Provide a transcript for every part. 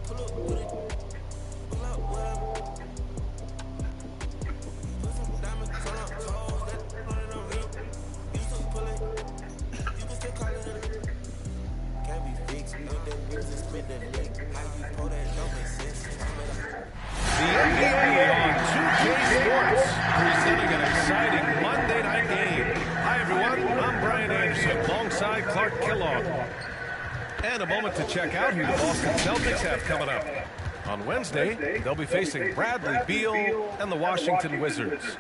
The NBA on 2K Sports, presenting an exciting Monday night game. Hi, everyone. I'm Brian Anderson, alongside Clark Kellogg. And a moment to check out who the Boston Celtics have coming up. On Wednesday, they'll be facing Bradley Beal and the Washington Wizards.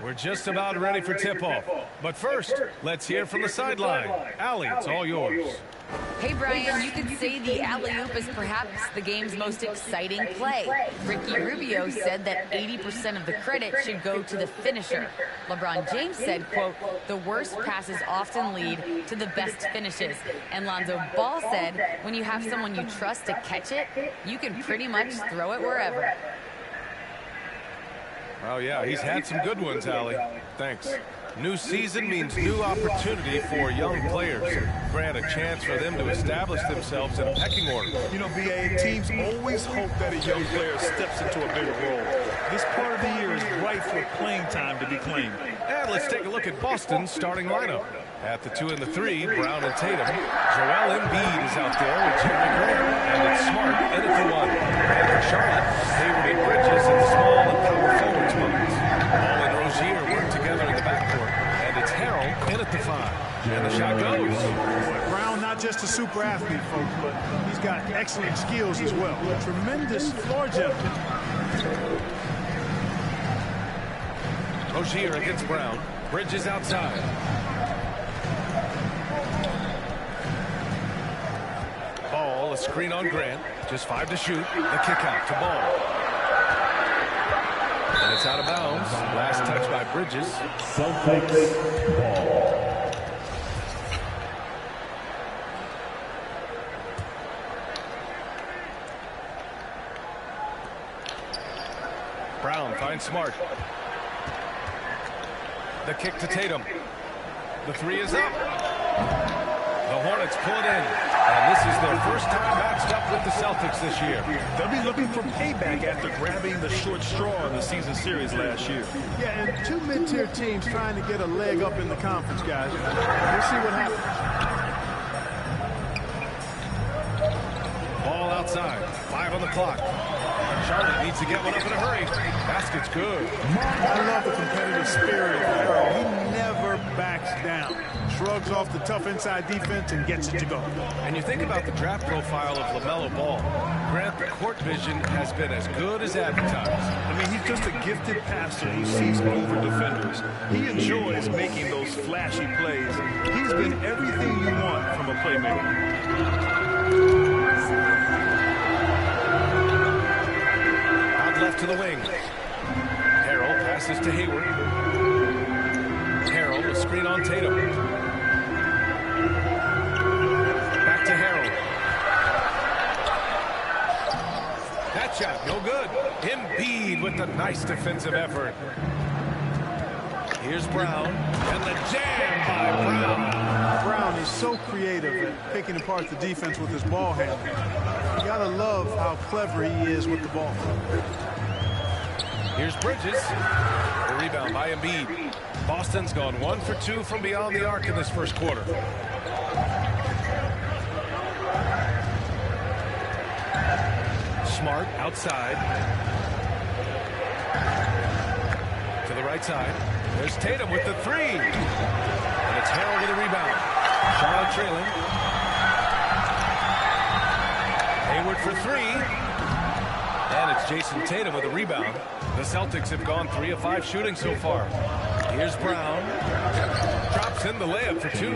We're just about ready for tip-off. But first, let's hear from the sideline. Allie, it's all yours. Hey, Brian, you could say the alley-oop is perhaps the game's most exciting play. Ricky Rubio said that 80% of the credit should go to the finisher. LeBron James said, quote, the worst passes often lead to the best finishes. And Lonzo Ball said, when you have someone you trust to catch it, you can pretty much throw it wherever. Oh, yeah, he's had some good ones, Allie. Thanks. New season means new opportunity for young players. Grant a chance for them to establish themselves in a pecking order. You know, BA, teams always hope that a young player steps into a bigger role. This part of the year is ripe for playing time to be claimed. And let's take a look at Boston's starting lineup. At the 2 and the 3, Brown and Tatum. Joel Embiid is out there with Jeremy Grant. And it's Smart in at the 1. And for Charlotte, Hayward and Bridges in the small and power forward spots. Ball and Rozier work together in the backcourt. And it's Harrell in at the 5. And the shot goes. Boy, Brown, not just a super athlete, folks, but he's got excellent skills as well. A tremendous floor general. Rozier against Brown. Bridges outside. Ball, a screen on Grant. Just 5 to shoot. The kick out to Ball. And it's out of bounds. Last touch by Bridges. Celtics ball. Brown finds Smart. The kick to Tatum. The 3 is up. The Hornets pull it in. And this is their first time matched up with the Celtics this year. They'll be looking for payback after grabbing the short straw in the season series last year. Yeah, and 2 mid-tier teams trying to get a leg up in the conference, guys. We'll see what happens. Ball outside. 5 on the clock. Charlotte needs to get one up in a hurry. Basket's good. I love the competitive spirit of Harrell. He never backs down. Shrugs off the tough inside defense and gets it to go. And you think about the draft profile of LaMelo Ball. Grant, the court vision has been as good as advertised. I mean, he's just a gifted passer who sees over defenders. He enjoys making those flashy plays. He's been everything you want from a playmaker. Left to the wing. Harrell passes to Hayward. Harrell, a screen on Tatum. Back to Harrell. That shot, no good. Embiid with the nice defensive effort. Here's Brown, and the jam by Brown. Brown is so creative at picking apart the defense with his ball handling. You gotta love how clever he is with the ball. Here's Bridges. The rebound by Embiid. Boston's gone 1 for 2 from beyond the arc in this first quarter. Smart outside. To the right side. There's Tatum with the 3. And it's Harrell with a rebound. Charlotte trailing. Hayward for 3. And it's Jason Tatum with a rebound. The Celtics have gone 3 of 5 shooting so far. Here's Brown. Drops in the layup for 2.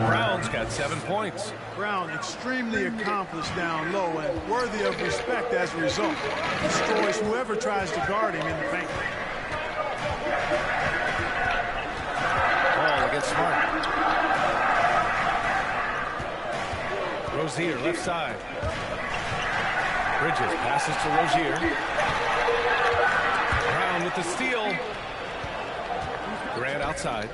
Brown's got 7 points. Brown extremely accomplished down low and worthy of respect as a result. Destroys whoever tries to guard him in the paint. Ball against Smart. Rozier left side. Bridges passes to Rozier. Brown with the steal. Grant outside.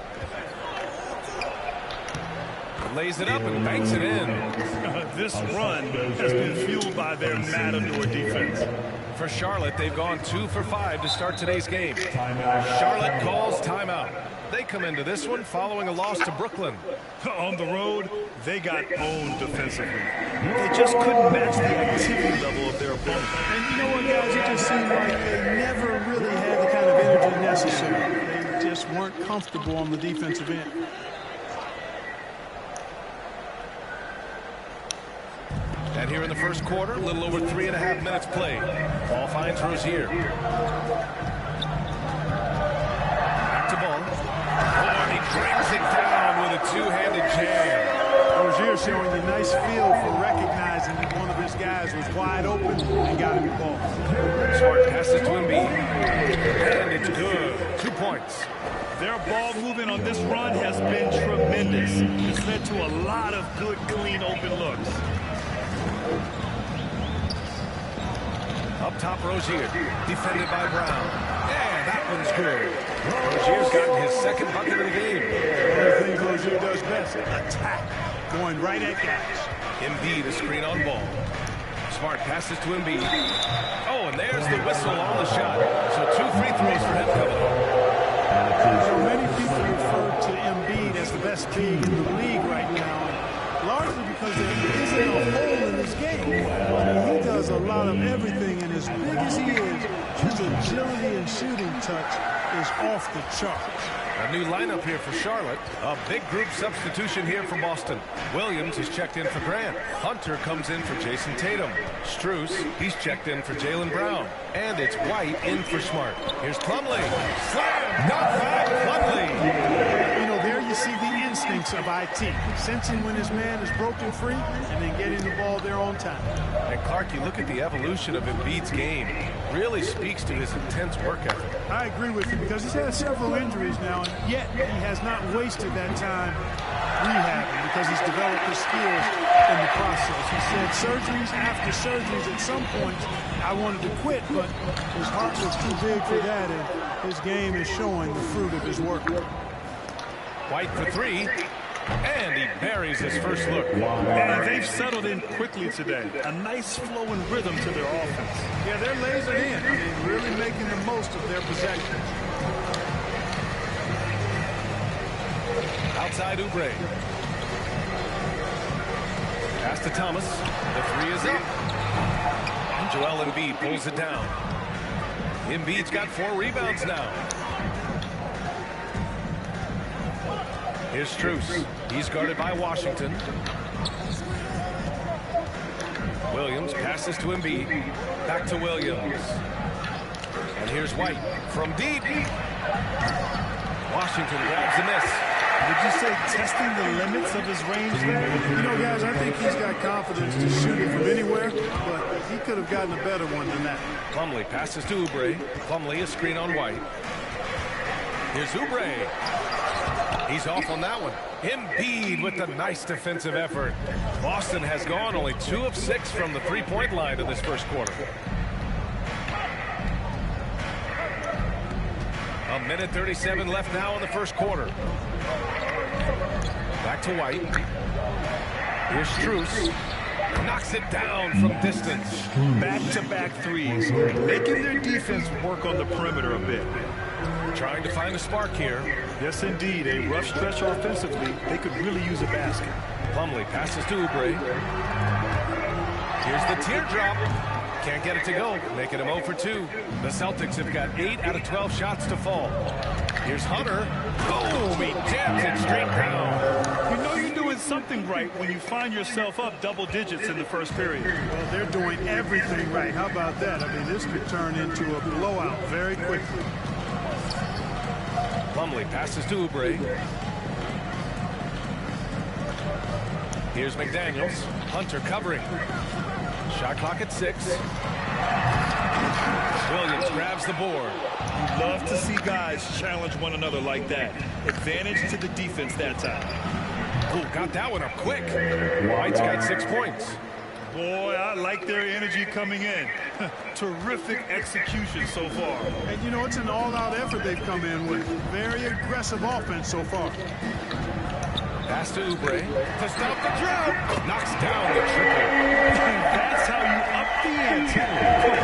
Lays it up and banks it in. This run has been fueled by their matador defense. For Charlotte, they've gone 2 for 5 to start today's game. Charlotte calls timeout. They come into this one following a loss to Brooklyn. On the road, they got owned defensively. They just couldn't match the activity level of their opponent. And you know what, guys? It just seemed like they never really had the kind of energy necessary. They just weren't comfortable on the defensive end. And here in the first quarter, a little over 3.5 minutes played. Ball finds Rozier. Back to ball. Oh, and he brings it down with a two-handed jam. Rozier showing a nice feel for recognizing that one of his guys was wide open and got him the ball. Smart passes to Embiid. And it's good. 2 points. Their ball movement on this run has been tremendous. It's led to a lot of good, clean, open looks. Up top, Rozier, defended by Brown. And that one's good. Rozier's gotten his second bucket of the game. One of the things Rozier does best, attack, going right at guys. Embiid, a screen on ball. Smart passes to Embiid. Oh, and there's the whistle on the shot. So 2 free throws for him coming up. So many people refer to Embiid as the best big in the league right now. Largely because there isn't a hole in his game. I mean, he does a lot of everything, and as big as he is, his agility and shooting touch is off the charts. A new lineup here for Charlotte. A big group substitution here for Boston. Williams is checked in for Grant. Hunter comes in for Jason Tatum. Strus, he's checked in for Jaylen Brown. And it's White in for Smart. Here's Plumlee. Slam! Knock back Plumlee! You know, there you see the instincts of IT. Sensing when his man is broken free and then getting the ball there on time. And Clark, you look at the evolution of Embiid's game. Really speaks to his intense work ethic. I agree with you because he's had several injuries now, and yet he has not wasted that time rehabbing because he's developed his skills in the process. He said surgeries after surgeries at some points I wanted to quit, but his heart was too big for that, and his game is showing the fruit of his work. White for 3, and he buries his first look. And they've settled in quickly today. A nice flow and rhythm to their offense. Yeah, they're lasered in. I mean, really making the most of their possessions. Outside Oubre. Pass to Thomas. The 3 is up. And Joel Embiid pulls it down. Embiid's got 4 rebounds now. Here's Strus. He's guarded by Washington. Williams passes to Embiid. Back to Williams. And here's White from deep. Washington grabs the miss. Would you say testing the limits of his range there? You know, guys, I think he's got confidence to shoot it from anywhere, but he could have gotten a better one than that. Plumlee passes to Oubre. Plumlee a screen on White. Here's Oubre. He's off on that one. Embiid with the nice defensive effort. Boston has gone only 2 of 6 from the three-point line in this first quarter. A minute 37 left now in the first quarter. Back to White. Here's Strus. Knocks it down from distance. Back-to-back threes, making their defense work on the perimeter a bit. Trying to find a spark here. Yes, indeed. A rough stretch offensively. They could really use a basket. Plumlee passes to Oubre. Here's the teardrop. Can't get it to go, making him 0 for 2. The Celtics have got 8 out of 12 shots to fall. Here's Hunter. Boom! He jams it straight down. You know you're doing something right when you find yourself up double digits in the first period. Well, they're doing everything right. How about that? I mean, this could turn into a blowout very quickly. Plumlee passes to Oubre. Here's McDaniels. Hunter covering. Shot clock at 6. Williams grabs the board. You love to see guys challenge one another like that. Advantage to the defense that time. Oh, got that one up quick. White's got 6 points. Boy, I like their energy coming in. Terrific execution so far. And, you know, it's an all-out effort they've come in with. Very aggressive offense so far. Pass to Oubre to stop the drought. Knocks down the triple. That's how you up the ante. Come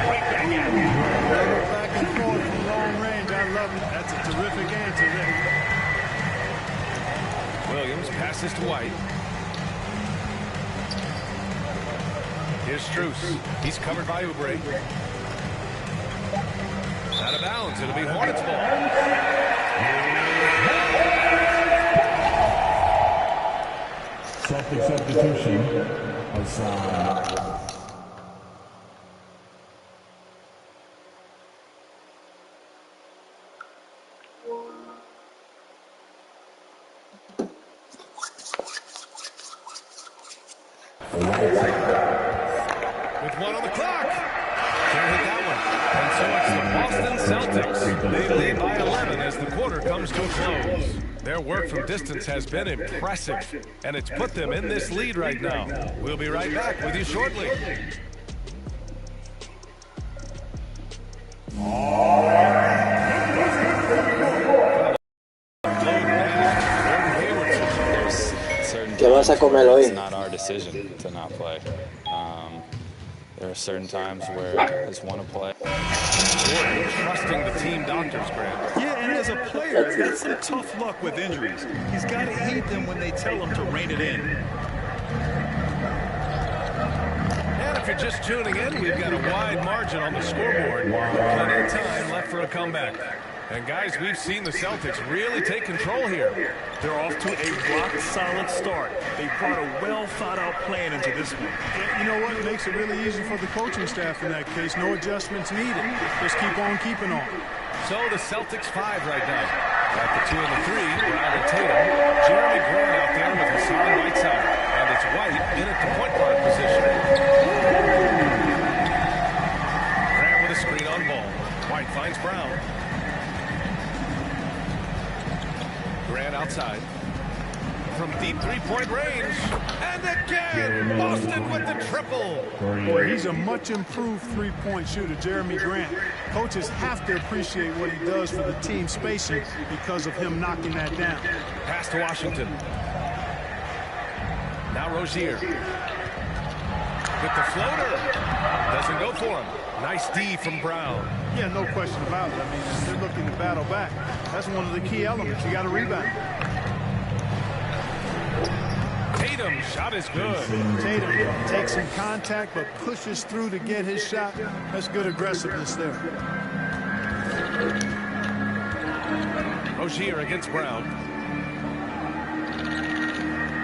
right back at it. Back and forth from long range. I love it. That's a terrific answer there. Williams passes to White. Here's Strus. He's covered by Oubre. Out of bounds. It'll be Hornets ball. Celtic substitution. Aside. With one on the clock. Can't hit that one. And so it's the Boston Celtics. They lead by 11 as the quarter comes to a close. Their work from distance has been impressive, and it's put them in this lead right now. We'll be right back with you shortly. It's not our decision to not play. There are certain times where I just want to play. Jordan trusting the team doctors, Grant. Yeah, and as a player, that's some tough luck with injuries. He's got to hate them when they tell him to rein it in. And if you're just tuning in, we've got a wide margin on the scoreboard. Plenty of time left for a comeback. And guys, we've seen the Celtics really take control here. They're off to a rock-solid start. They brought a well-thought-out plan into this one. You know what? It makes it really easy for the coaching staff in that case. No adjustments needed. Just keep on keeping on. So the Celtics 5 right now. At the 2 and the 3, Brown and Tatum. Jeremy Grant out there with Hassan Whiteside. And it's White in at the point guard position. Grant with a screen on ball. White finds Brown. Grant outside. From deep three-point range. And again, Boston with the triple. Boy, he's a much improved three-point shooter, Jeremy Grant. Coaches have to appreciate what he does for the team spacing because of him knocking that down. Pass to Washington. Now Rozier. With the floater. Doesn't go for him. Nice D from Brown. Yeah, no question about it. I mean, they're looking to battle back. That's one of the key elements. You got to rebound. Tatum, shot is good. Tatum takes some contact but pushes through to get his shot. That's good aggressiveness there. Rozier against Brown.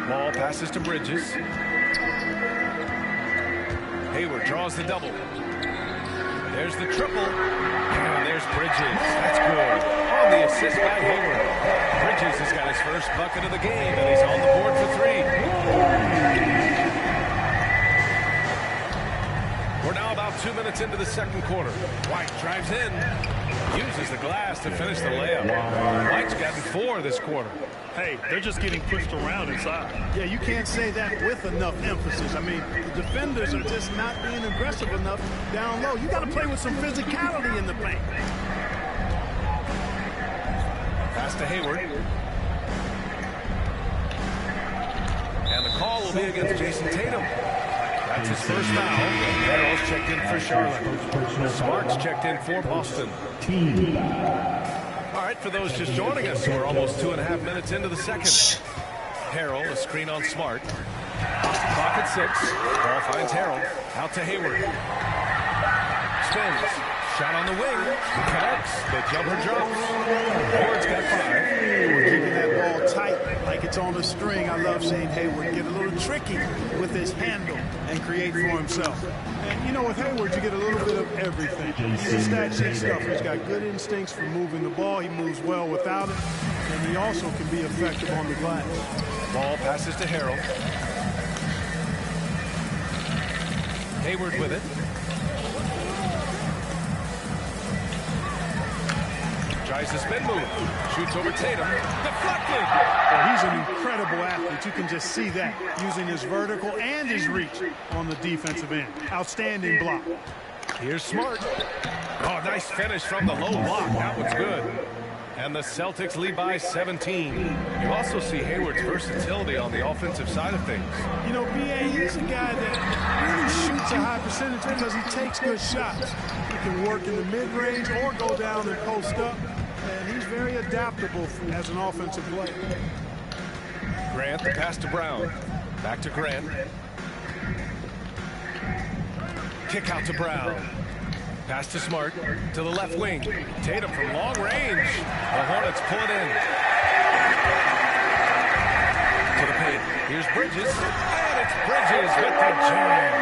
Ball passes to Bridges. Hayward draws the double. There's the triple. And there's Bridges. That's good. On the assist by Hayward. Bridges has got his first bucket of the game, and he's on the board for 3. We're now about 2 minutes into the second quarter. White drives in. Uses the glass to finish the layup. White's gotten 4 this quarter. Hey, they're just getting pushed around inside. Yeah, you can't say that with enough emphasis. I mean, the defenders are just not being aggressive enough down low. You got to play with some physicality in the paint. Pass to Hayward. And the call will be against Jason Tatum. That's his first foul. Harrell's checked in for Charlotte. Smart's checked in for Boston. All right, for those just joining us, we're almost 2.5 minutes into the second. Harrell, a screen on Smart. Clock at 6. Ball finds Harrell. Out to Hayward. Spins. Shot on the wing. Connects. The jumper drops. Hayward's got 5. We're keeping that ball tight like it's on a string. I love seeing Hayward get a little tricky with his handle and create for himself. And, you know, with Hayward, you get a little bit of everything. He's a stat sheet stuffer. He's got good instincts for moving the ball. He moves well without it. And he also can be effective on the glass. Ball passes to Harrell. Hayward with it. Tries the spin move. Shoots over Tatum. Deflected. Well, he's an incredible athlete. You can just see that, using his vertical and his reach on the defensive end. Outstanding block. Here's Smart. Oh, nice finish from the low block. That one's good. And the Celtics lead by 17. You also see Hayward's versatility on the offensive side of things. You know, B.A., he's a guy that really shoots a high percentage because he takes good shots. He can work in the mid-range or go down and post up. And he's very adaptable as an offensive player. Grant, the pass to Brown. Back to Grant. Kick out to Brown. Pass to Smart, to the left wing. Tatum from long range. The Hornets pull it in. To the paint. Here's Bridges. And it's Bridges with the jam.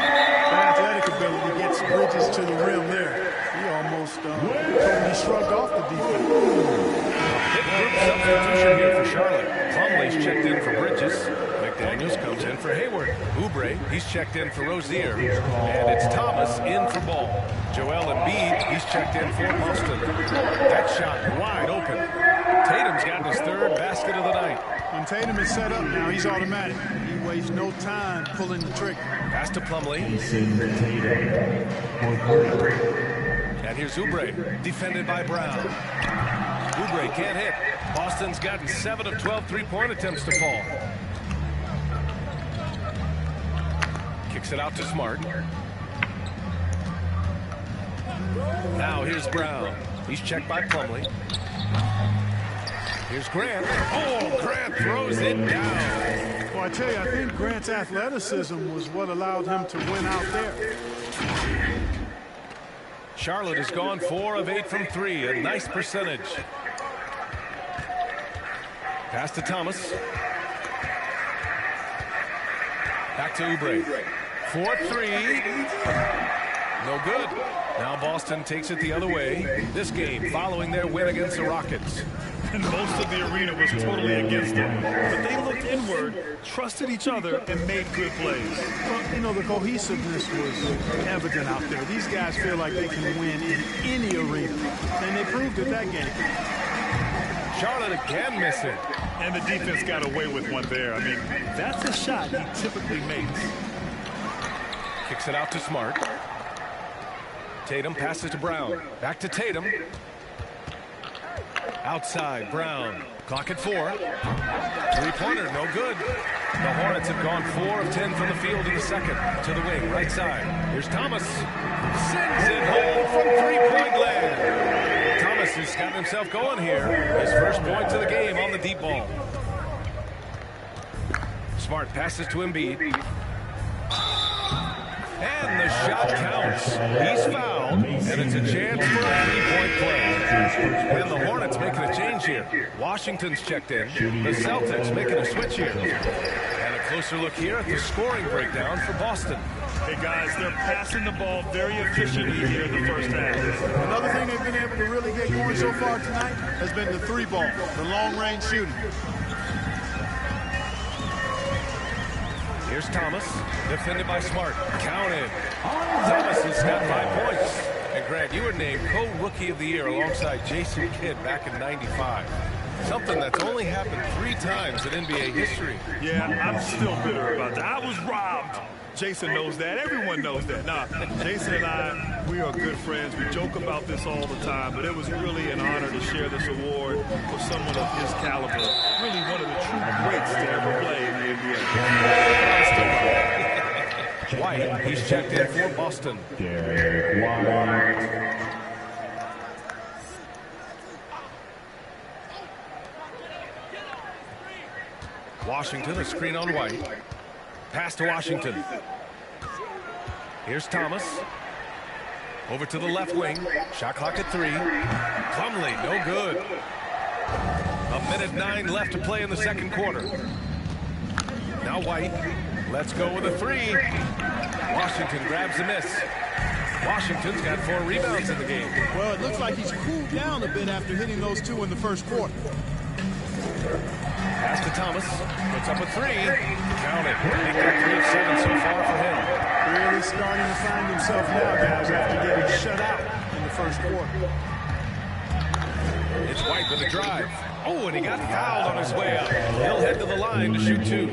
The athletic ability gets Bridges to the rim there. He almost totally shrugged off the defense. Big group substitution here for Charlotte. Plumlee's checked in for Bridges. McDaniels comes in for Hayward. Oubre, he's checked in for Rozier. And it's Thomas in for Ball. Joel Embiid, he's checked in for Boston. That shot wide open. Tatum's gotten his third basket of the night. When Tatum is set up now, he's automatic. He wastes no time pulling the trigger. Pass to Plumlee. And here's Oubre, defended by Brown. Oubre can't hit. Boston's gotten 7 of 12 three-point attempts to fall. Kicks it out to Smart. Now here's Brown. He's checked by Plumlee. Here's Grant. Oh, Grant throws it down. Well, I tell you, I think Grant's athleticism was what allowed him to win out there. Charlotte has gone 4 of 8 from 3, a nice percentage. Pass to Thomas. Back to Oubre. 4-3. No good. Now Boston takes it the other way. This game following their win against the Rockets. And most of the arena was totally against them. But they looked inward, trusted each other, and made good plays. Well, you know, the cohesiveness was evident out there. These guys feel like they can win in any arena. And they proved it that game. Charlotte again missing. And the defense got away with one there. I mean, that's a shot he typically makes. Kicks it out to Smart. Tatum passes to Brown. Back to Tatum. Outside, Brown. Clock at 4. Three-pointer, no good. The Hornets have gone 4 of 10 from the field in the second. To the wing, right side. Here's Thomas. Sends it home from three-point land. Thomas has gotten himself going here. His first point to the game on the deep ball. Smart passes to Embiid. And the shot counts. He's fouled, and it's a chance for a three-point play. And the Hornets making a change here. Washington's checked in. The Celtics making a switch here. And a closer look here at the scoring breakdown for Boston. Hey, guys, they're passing the ball very efficiently here in the first half. Another thing they've been able to really get going so far tonight has been the three ball, the long-range shooting. Here's Thomas, defended by Smart. Counted. Thomas has got 5 points. And Grant, you were named co-rookie of the year alongside Jason Kidd back in '95. Something that's only happened 3 times in NBA history. Yeah, I'm still bitter about that. I was robbed. Jason knows that. Everyone knows that. Nah, Jason and I, we are good friends. We joke about this all the time, but it was really an honor to share this award with someone of his caliber. Really one of the true greats to ever play in the NBA. White, he's checked in for Boston. Washington, a screen on White. Pass to Washington. Here's Thomas. Over to the left wing. Shot clock at 3. Plumlee, no good. 1:09 left to play in the second quarter. Now White. Let's go with a 3. Washington grabs the miss. Washington's got 4 rebounds in the game. Well, it looks like he's cooled down a bit after hitting those 2 in the first quarter. Pass to Thomas. Puts up a 3. Count it. Make that 3 of 7 so far for him. Really starting to find himself now, guys, after getting shut out in the first quarter. It's White with a drive. Oh, and he got fouled on his way up. He'll head to the line to shoot 2.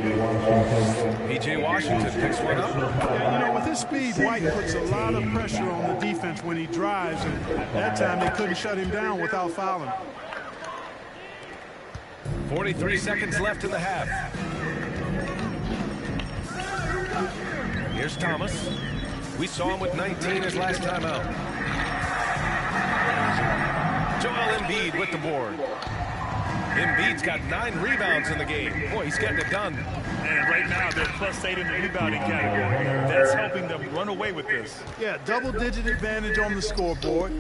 P.J. Washington picks one up. Yeah, you know, with his speed, White puts a lot of pressure on the defense when he drives, and that time they couldn't shut him down without fouling. 43 seconds left in the half. Here's Thomas. We saw him with 19 his last time out. Joel Embiid with the board. Embiid's got 9 rebounds in the game. Boy, he's getting it done. And right now, they're +8 in the rebounding category. That's helping them run away with this. Yeah, double-digit advantage on the scoreboard.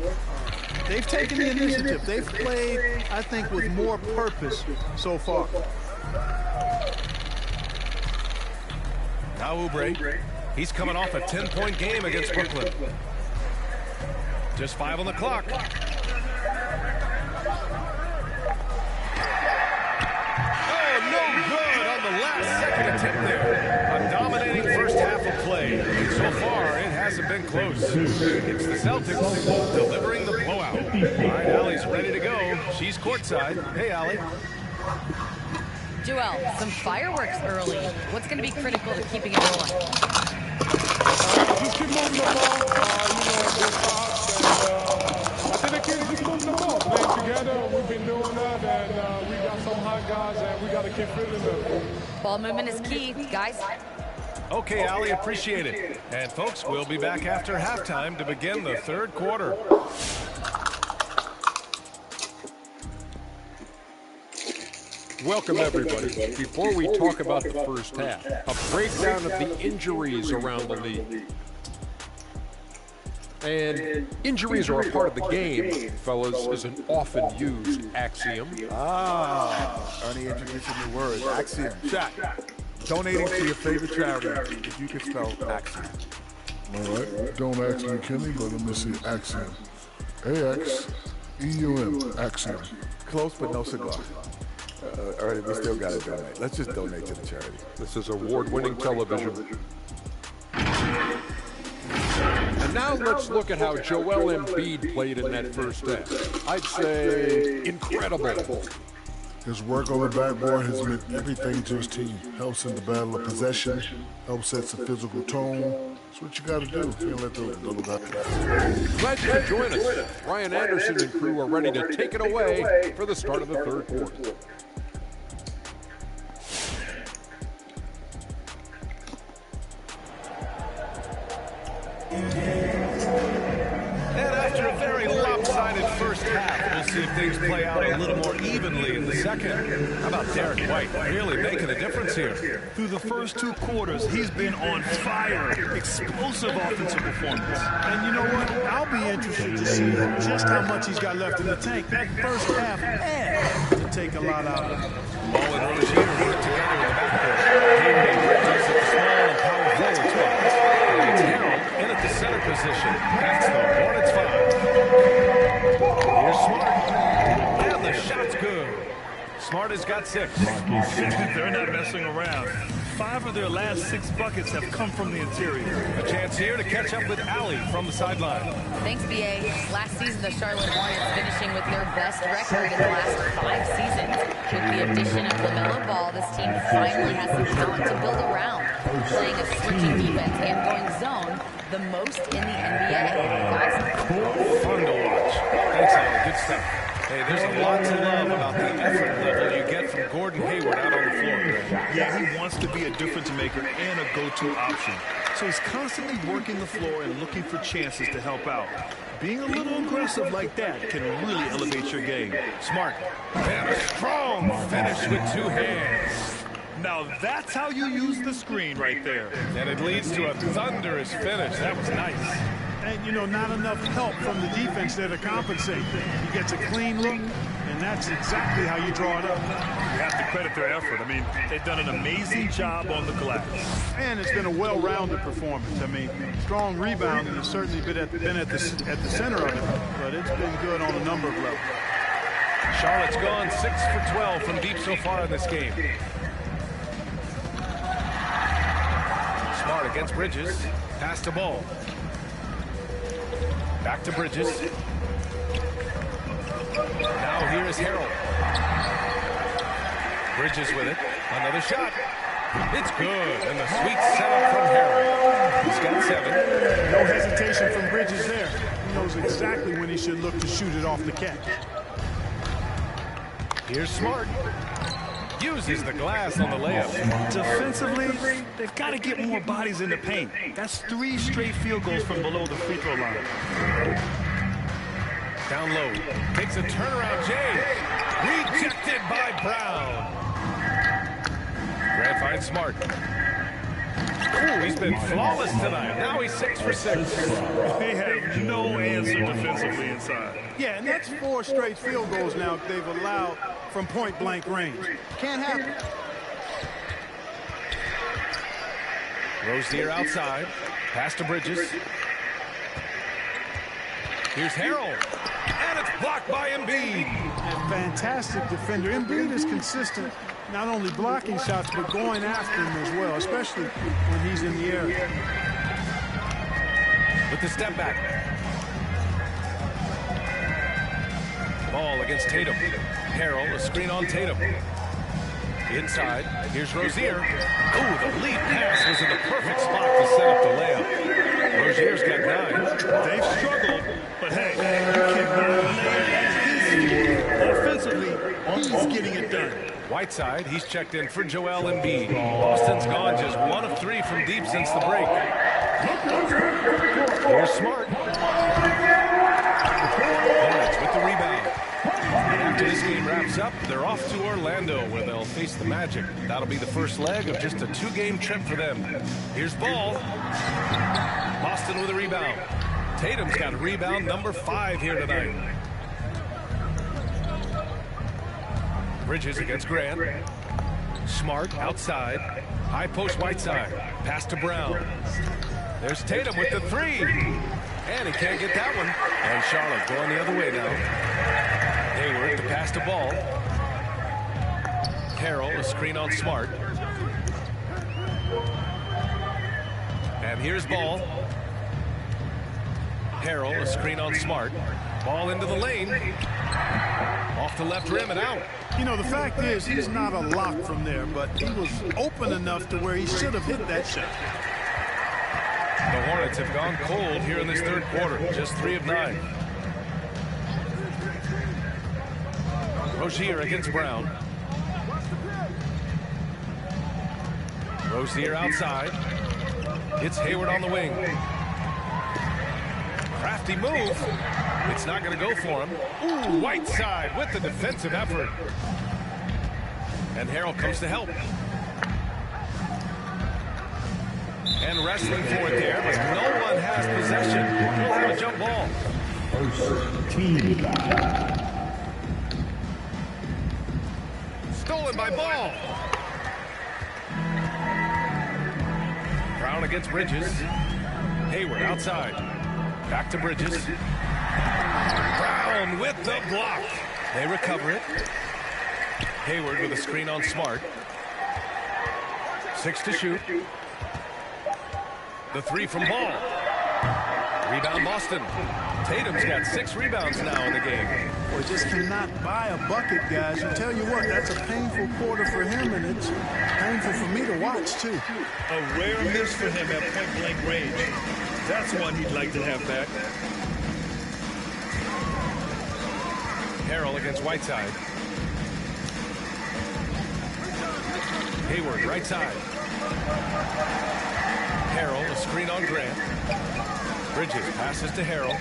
They've taken the initiative. They've played, I think, with more purpose so far. Now Oubre. He's coming off a 10-point game against Brooklyn. Just 5 on the clock. Second attempt there. A dominating first half of play. And so far, it hasn't been close. It's the Celtics delivering the blowout. All right, Allie's ready to go. She's courtside. Hey, Allie. Joel, some fireworks early. What's going to be critical to keeping it rolling? Just keep moving the ball. I think the kids just moving the ball. Playing together, we've been doing that, and we got some hot guys, and we got to keep filling them. Ball movement is key, guys. Okay, Allie, appreciate it. And folks, we'll be back after halftime to begin the third quarter. Welcome, everybody. Before we talk about the first half, a breakdown of the injuries around the league. And injuries are a part of the game, fellas, is an often used axiom. Ernie introduced a new word, axiom. Shaq, donating to your favorite charity, if you could spell axiom. All right, don't ask me, Kenny, but let me see, axiom. A-X-E-U-M, axiom. Close, but no cigar. Ernie, we still got to donate. Let's just donate to the charity. This is award-winning television. And now let's look at how Joel Embiid played in that first half. I'd say incredible. His work on the backboard has meant everything to his team. Helps in the battle of possession, helps set the physical tone. That's what you got to do. You can't let those little guys. Glad you could join us. Ryan Anderson and crew are ready to take it away for the start of the third quarter. And after a very lopsided first half, we'll see if things play out a little more evenly in the second. How about Derek White really making a difference here? Through the first 2 quarters, he's been on fire. Explosive offensive performance. And you know what? I'll be interested to see just how much he's got left in the tank. That first half had to take a lot out of him. Ball and Rozier work together in the backcourt. Hayward and Bridges at the small and power forward spots. And it's Harold in at the center position. That's the Hornets 5. Here's Smart. And the shot's good. Smart has got 6. They're not messing around. 5 of their last 6 buckets have come from the interior. A chance here to catch up with Allie from the sideline. Thanks, B.A. Last season, the Charlotte Hornets finishing with their best record in the last 5 seasons. With the addition of LaMelo Ball, this team finally has some talent to build around. Playing a switching defense and going zone, the most in the NBA. Guys, Fun to watch. Thanks, Allie. Good stuff. Hey, there's a lot to love about the effort level you get from Gordon Hayward out on the floor. Yeah, he wants to be a difference maker and a go-to option. So he's constantly working the floor and looking for chances to help out. Being a little aggressive like that can really elevate your game. Smart. And a strong finish with 2 hands. Now that's how you use the screen right there. And it leads to a thunderous finish. That was nice. And, you know, not enough help from the defense there to compensate. He gets a clean look, and that's exactly how you draw it up. You have to credit their effort. I mean, they've done an amazing job on the glass. And it's been a well-rounded performance. I mean, strong rebounding has certainly been at the center of it, but it's been good on a number of levels. Charlotte's gone 6 for 12 from deep so far in this game. Smart against Bridges. Pass the ball. Back to Bridges. Now here is Harold. Bridges with it. Another shot. It's good. And the sweet setup from Harold. He's got 7. No hesitation from Bridges there. He knows exactly when he should look to shoot it off the catch. Here's Smart. Uses the glass on the layup. Defensively, they've got to get more bodies in the paint. That's 3 straight field goals from below the free throw line. Down low. Takes a turnaround, James. Rejected by Brown. Grant finds Smart. Ooh, he's been flawless tonight. Now he's 6 for 6. They have no answer defensively inside. Yeah, and that's 4 straight field goals now they've allowed from point-blank range. Can't happen. Rozier outside. Pass to Bridges. Here's Harrell. And it's blocked by Embiid. Fantastic defender. Embiid is consistent, not only blocking shots, but going after them as well, especially when he's in the area. With the step back. Ball against Tatum. Harrell, a screen on Tatum. Inside, here's Rozier. Ooh, the lead pass was in the perfect spot to set up the layup. Rozier's got 9. They've struggled, but hey, you cannot lay offensively, he's getting it done. Whiteside, he's checked in for Joel Embiid. Boston's gone just 1 of 3 from deep since the break. Here's Smart. Hornets with the rebound. After this game wraps up, they're off to Orlando, where they'll face the Magic. That'll be the first leg of just a 2-game trip for them. Here's Ball. Boston with a rebound. Tatum's got rebound number 5 here tonight. Bridges against Grant. Smart outside. High post Whiteside. Pass to Brown. There's Tatum with the 3. And he can't get that one. And Charlotte going the other way now. Hayward to pass to Ball. Harrell, a screen on Smart. And here's Ball. Harrell, a screen on Smart. Ball into the lane. Off the left rim and out. You know, the fact is, he's not a lock from there, but he was open enough to where he should have hit that shot. The Hornets have gone cold here in this third quarter. Just 3 of 9. Rozier against Brown. Rozier outside. It's Hayward on the wing. Crafty move. It's not going to go for him. Ooh, Whiteside with the defensive effort. And Harrell comes to help. And wrestling for it there, but no one has possession. We'll have a jump ball. First team. Stolen by Ball. Brown against Bridges. Hayward outside. Back to Bridges. Brown with the block. They recover it. Hayward with a screen on Smart. 6 to shoot. The 3 from Ball. Rebound Boston. Tatum's got 6 rebounds now in the game. Well, just cannot buy a bucket, guys. I tell you what, that's a painful quarter for him, and it's painful for me to watch, too. A rare miss for him at point-blank range. That's one he'd like to have back. Harrell against Whiteside. Hayward, right side. Harrell, a screen on Grant. Bridges passes to Harrell.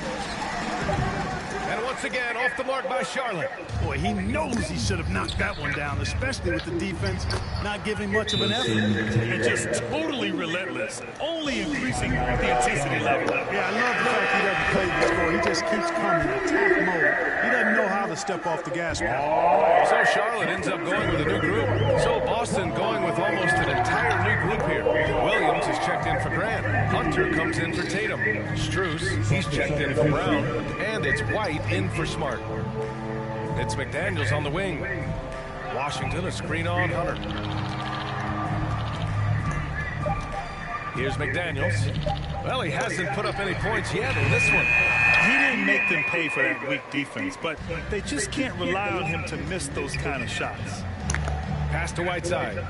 And once again, off the mark by Charlotte. Boy, he knows he should have knocked that one down, especially with the defense not giving much of an effort. And just totally relentless, only increasing the intensity level. Yeah, I love the fact he doesn't play this ball. He just keeps coming, attack mode. He doesn't know how to step off the gas pedal. So Charlotte ends up going with a new group. So Boston going with almost an entire new group here. Williams is checked in for Grant. Hunter comes in for Tatum. Strus, he's checked in for Brown. And it's White in for Smart. It's McDaniels on the wing. Washington, a screen on Hunter. Here's McDaniels. Well, he hasn't put up any points yet in this one. He didn't make them pay for that weak defense, but they just can't rely on him to miss those kind of shots. Pass to Whiteside.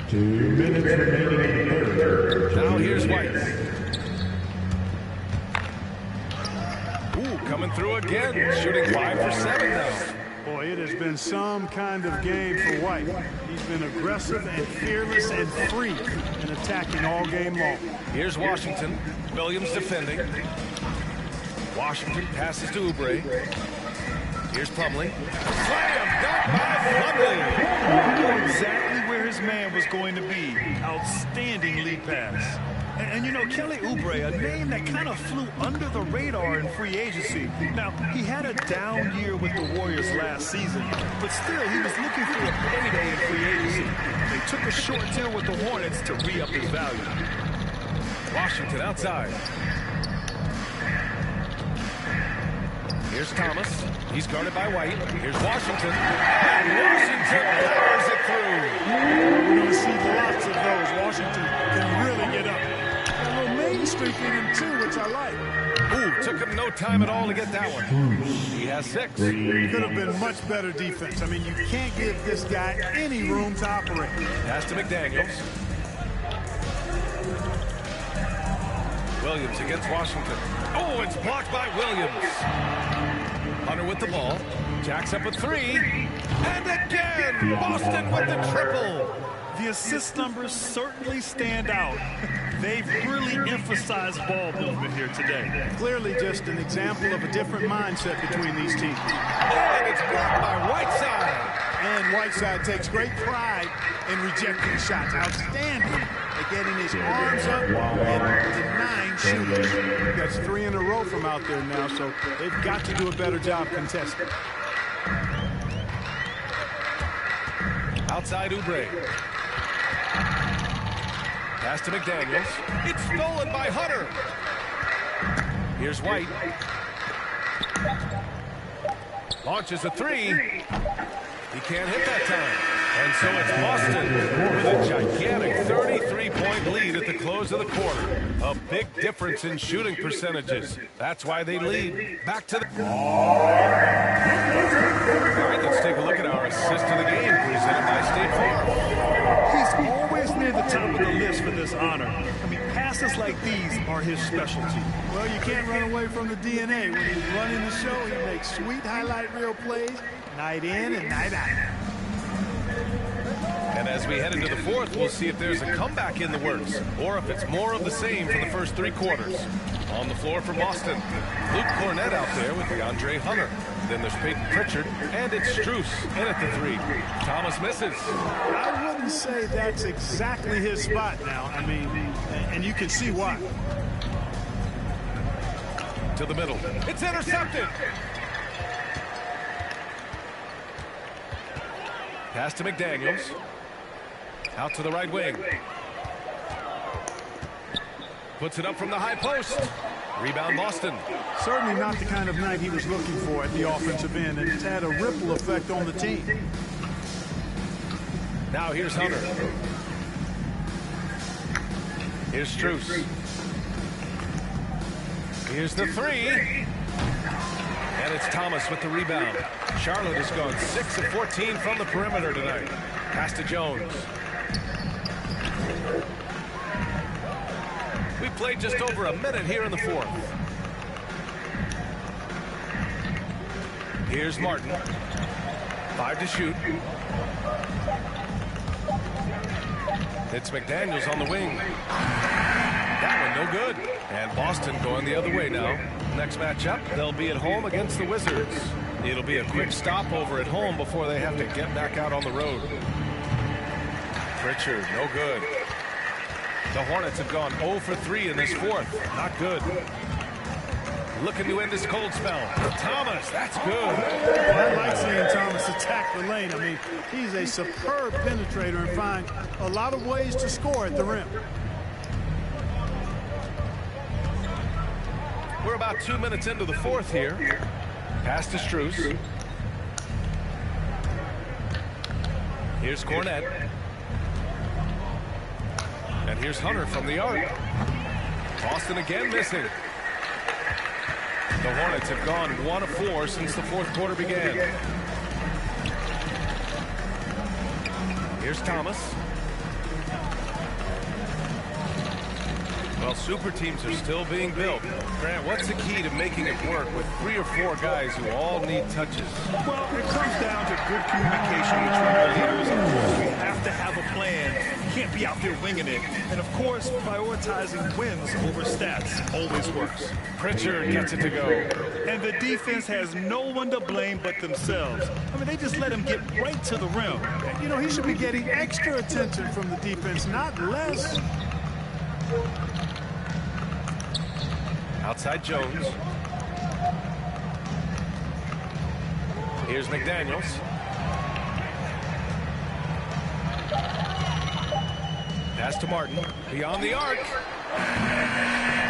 2 minutes remaining in the third. Now here's White. Ooh, coming through again. Shooting 5 for 7 now. Boy, it has been some kind of game for White. He's been aggressive and fearless and free in attacking all game long. Here's Washington. Williams defending. Washington passes to Oubre. Here's Plumlee. Slam dunk by Plumlee. He knew exactly where his man was going to be. Outstanding lead pass. And you know, Kelly Oubre, a name that kind of flew under the radar in free agency. Now, he had a down year with the Warriors last season, but still, he was looking for a payday in free agency. They took a short deal with the Hornets to re-up his value. Washington outside. Here's Thomas. He's guarded by White. Here's Washington. And Washington powers it through. We're going to see lots of those. Washington can really get up. A little main streak in him, too, which I like. Ooh, took him no time at all to get that one. He has 6. Could have been much better defense. I mean, you can't give this guy any room to operate. Pass to McDaniels. Williams against Washington. Oh, it's blocked by Williams. Hunter with the ball. Jacks up a 3. And again, Boston with the triple. The assist numbers certainly stand out. They've really emphasized ball movement here today. Clearly just an example of a different mindset between these teams. And it's blocked by Whiteside. And Whiteside takes great pride in rejecting shots. Outstanding at getting his arms up and denying shooters. That's 3 in a row from out there now, so they've got to do a better job contesting. Outside Oubre. Pass to McDaniels. It's stolen by Hunter. Here's White. Launches a 3. He can't hit that time. And so it's Boston with a gigantic 33-point lead at the close of the quarter. A big difference in shooting percentages. That's why they lead. Back to the... All right, let's take a look at our assist of the game presented by State Farm. He's always near the top of the list for this honor. I mean, passes like these are his specialty. Well, you can't run away from the DNA. When he's running the show, he makes sweet highlight reel plays night in and night out. And as we head into the fourth, we'll see if there's a comeback in the works or if it's more of the same for the first 3 quarters. On the floor for Boston, Luke Cornett out there with DeAndre Hunter. Then there's Peyton Pritchard, and it's Strus in at the 3. Thomas misses. I wouldn't say that's exactly his spot now. I mean, and you can see why. To the middle. It's intercepted. Pass to McDaniels. Out to the right wing. Puts it up from the high post. Rebound Boston. Certainly not the kind of night he was looking for at the offensive end, and it's had a ripple effect on the team. Now here's Hunter. Here's Strus. Here's the 3. And it's Thomas with the rebound. Charlotte has gone 6 of 14 from the perimeter tonight. Pass to Jones. We played just over a minute here in the fourth. Here's Martin. 5 to shoot. It's McDaniels on the wing. That one no good. And Boston going the other way now. Next matchup, they'll be at home against the Wizards. It'll be a quick stopover at home before they have to get back out on the road. Pritchard, no good. The Hornets have gone 0 for 3 in this fourth. Not good. Looking to end this cold spell. Thomas, that's good. I like seeing Thomas attack the lane. I mean, he's a superb penetrator and finds a lot of ways to score at the rim. We're about 2 minutes into the fourth here. Pass to Strus. Here's Cornett. And here's Hunter from the arc. Boston again missing. The Hornets have gone 1 of 4 since the fourth quarter began. Here's Thomas. Well, super teams are still being built. Grant, what's the key to making it work with 3 or 4 guys who all need touches? Well, it comes down to good communication between the leaders. Of course, we have to have a plan. You can't be out there winging it. And, of course, prioritizing wins over stats always works. Pritchard gets it to go. And the defense has no one to blame but themselves. I mean, they just let him get right to the rim. You know, he should be getting extra attention from the defense, not less. Outside Jones. Here's McDaniels. Pass to Martin. Beyond the arc.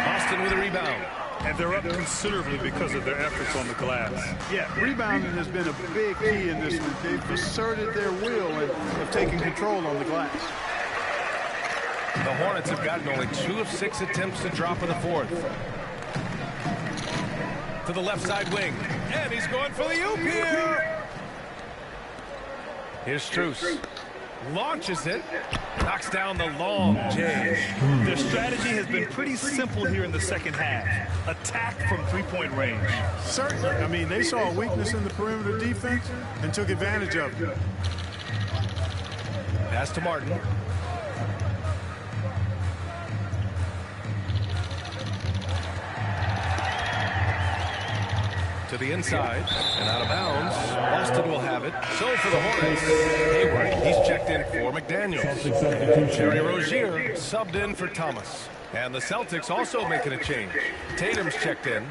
Boston with a rebound. And they're up considerably because of their efforts on the glass. Yeah, rebounding has been a big key in this one. They've asserted their will and have taken control on the glass. The Hornets have gotten only 2 of 6 attempts to drop in the fourth. To the left side wing. And he's going for the oop here. Here's Strus. Launches it. Knocks down the long J. Their strategy has been pretty simple here in the second half. Attack from three-point range. Certainly. I mean, they saw a weakness in the perimeter defense and took advantage of it. Pass to Martin. To the inside and out of bounds. Boston will have it. So for the Hornets, Hayward, he's checked in for McDaniels. Terry Rozier subbed in for Thomas. And the Celtics also making a change. Tatum's checked in.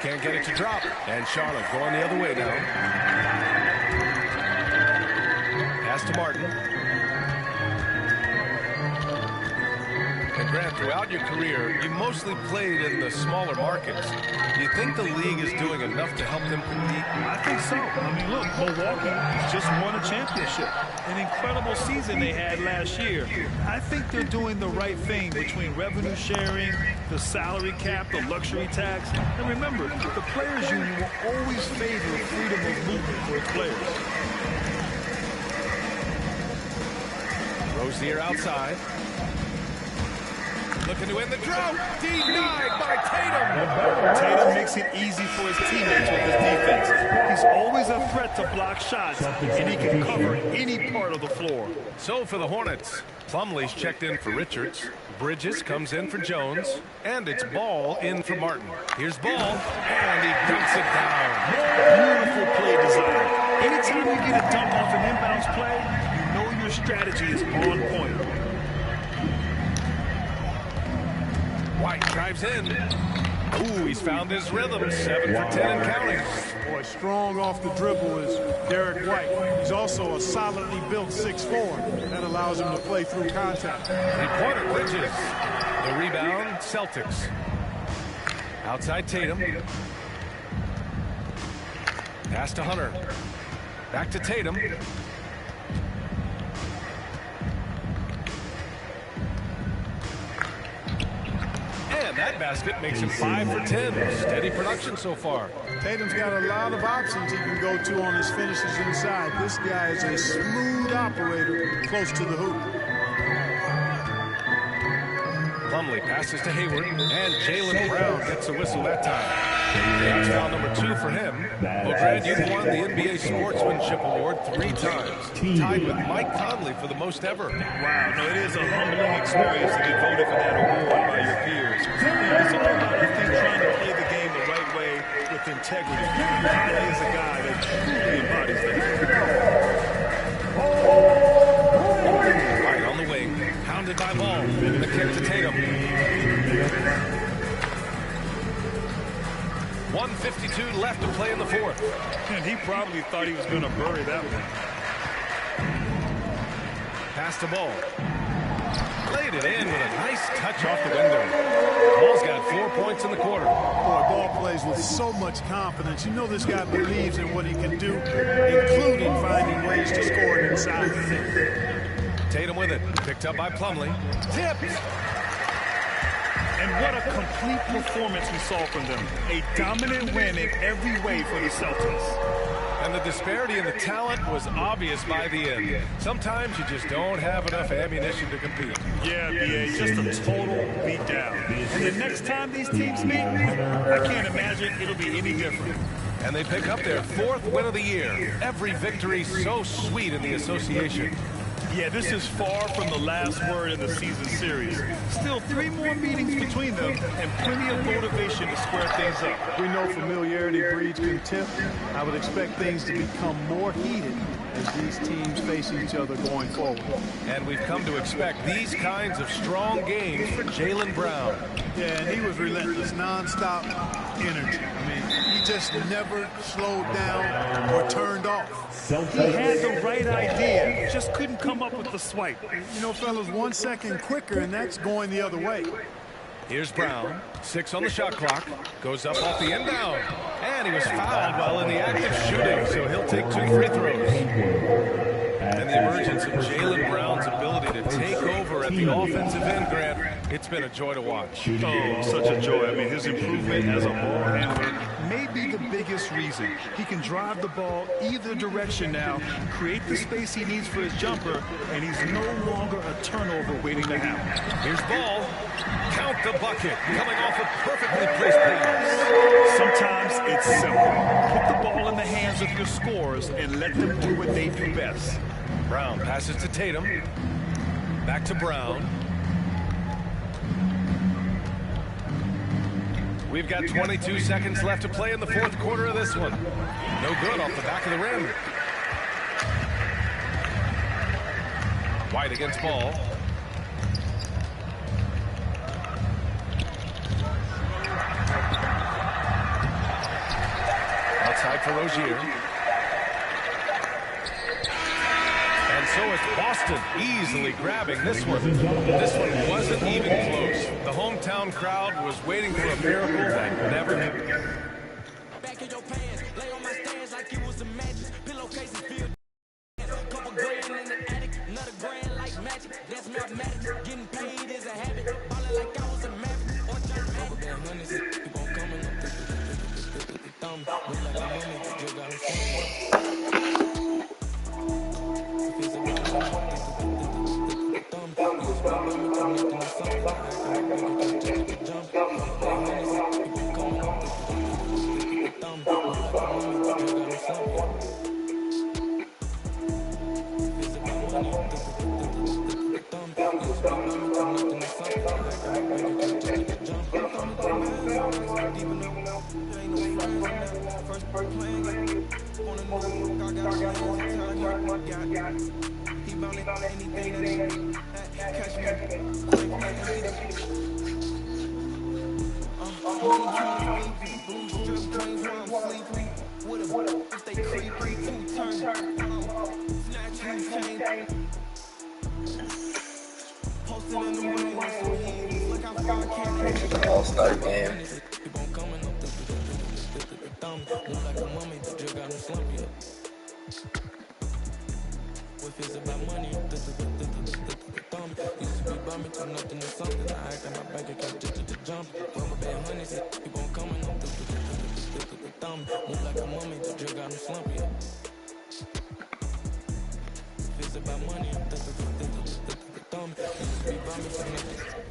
Can't get it to drop. And Charlotte going the other way now. Pass to Martin. And Grant, throughout your career, you mostly played in the smaller markets. Do you think the league is doing enough to help them compete? I think so. I mean, look, Milwaukee just won a championship. An incredible season they had last year. I think they're doing the right thing between revenue sharing, the salary cap, the luxury tax. And remember, the players' union will always favor freedom of movement for its players. Rozier outside. Looking to win the drought. Denied by Tatum. Tatum makes it easy for his teammates with his defense. He's always a threat to block shots, and he can cover any part of the floor. So for the Hornets, Plumlee's checked in for Richards. Bridges comes in for Jones. And it's Ball in for Martin. Here's Ball, and he dunks it down. Beautiful play design. Anytime you get a dunk off an inbounds play, you know your strategy is on point. White drives in. Ooh, he's found his rhythm. 7 for 10 and counting. Boy, strong off the dribble is Derek White. He's also a solidly built 6'4". That allows him to play through contact. Three-pointer Bridges. The rebound, Celtics. Outside Tatum. Pass to Hunter. Back to Tatum. And that basket makes him 5 for 10. Steady production so far. Tatum's got a lot of options he can go to on his finishes inside. This guy is a smooth operator close to the hoop. Plumlee passes to Hayward, and Jaylen Brown gets a whistle that time. That's foul number 2 for him. Well, Grant, you've won the NBA Sportsmanship Award 3 times, tied with Mike Conley for the most ever. Wow, no, it is a humbling experience to get voted for that award by your peers. It's all about, I think, trying to play the game the right way with integrity. Conley is a guy that truly embodies that. Right on the wing, pounded by Ball. The kick to Tatum. 1:52 left to play in the fourth. And he probably thought he was going to bury that one. Pass to Ball. Laid it in with a nice touch off the window. Ball's got 4 points in the quarter. Boy, Ball plays with so much confidence. You know this guy believes in what he can do, including finding ways to score it inside. Tatum with it. Picked up by Plumlee. Tipped. And what a complete performance we saw from them. A dominant win in every way for the Celtics. And the disparity in the talent was obvious by the end. Sometimes you just don't have enough ammunition to compete. Yeah, BA, just a total beatdown. And the next time these teams meet, I can't imagine it'll be any different. And they pick up their 4th win of the year. Every victory so sweet in the association. Yeah, this is far from the last word in the season series. Still 3 more meetings between them and plenty of motivation to square things up. We know familiarity breeds contempt. I would expect things to become more heated as these teams face each other going forward. And we've come to expect these kinds of strong games for Jaylen Brown. Yeah, and he was relentless, nonstop energy. I mean, he just never slowed down or turned off. He had the right idea, just couldn't come up with the swipe. You know, fellas, 1 second quicker, and that's going the other way. Here's Brown, 6 on the shot clock, goes up off the inbound, and he was fouled while in the act of shooting, so he'll take 2 free throws. And the emergence of Jaylen Brown's ability to take over at the offensive end, Grant, it's been a joy to watch. Oh, such a joy. I mean, his improvement as a ball handler may be the biggest reason. He can drive the ball either direction now, create the space he needs for his jumper, and he's no longer a turnover waiting to happen. Here's Ball. Count the bucket, coming off a perfectly placed pass. Sometimes it's simple. Put the ball in the hands of your scorers and let them do what they do best. Brown passes to Tatum. Back to Brown. We've got 22 seconds left to play in the 4th quarter of this one. No good off the back of the rim. White against Ball. Outside for Rozier. And so it's Boston easily grabbing this one. This one wasn't even close. The hometown crowd was waiting for a miracle that never came. Back in your pants, lay on my stands like it was a mattress. Pillowcase and feel couple grand in the attic, another grand like magic. That's mathematics. Getting paid is a habit. Ballin' like I was a maverick or dramatic. That hundreds keep on coming up. Thumb, look like a money, you got All-Star game.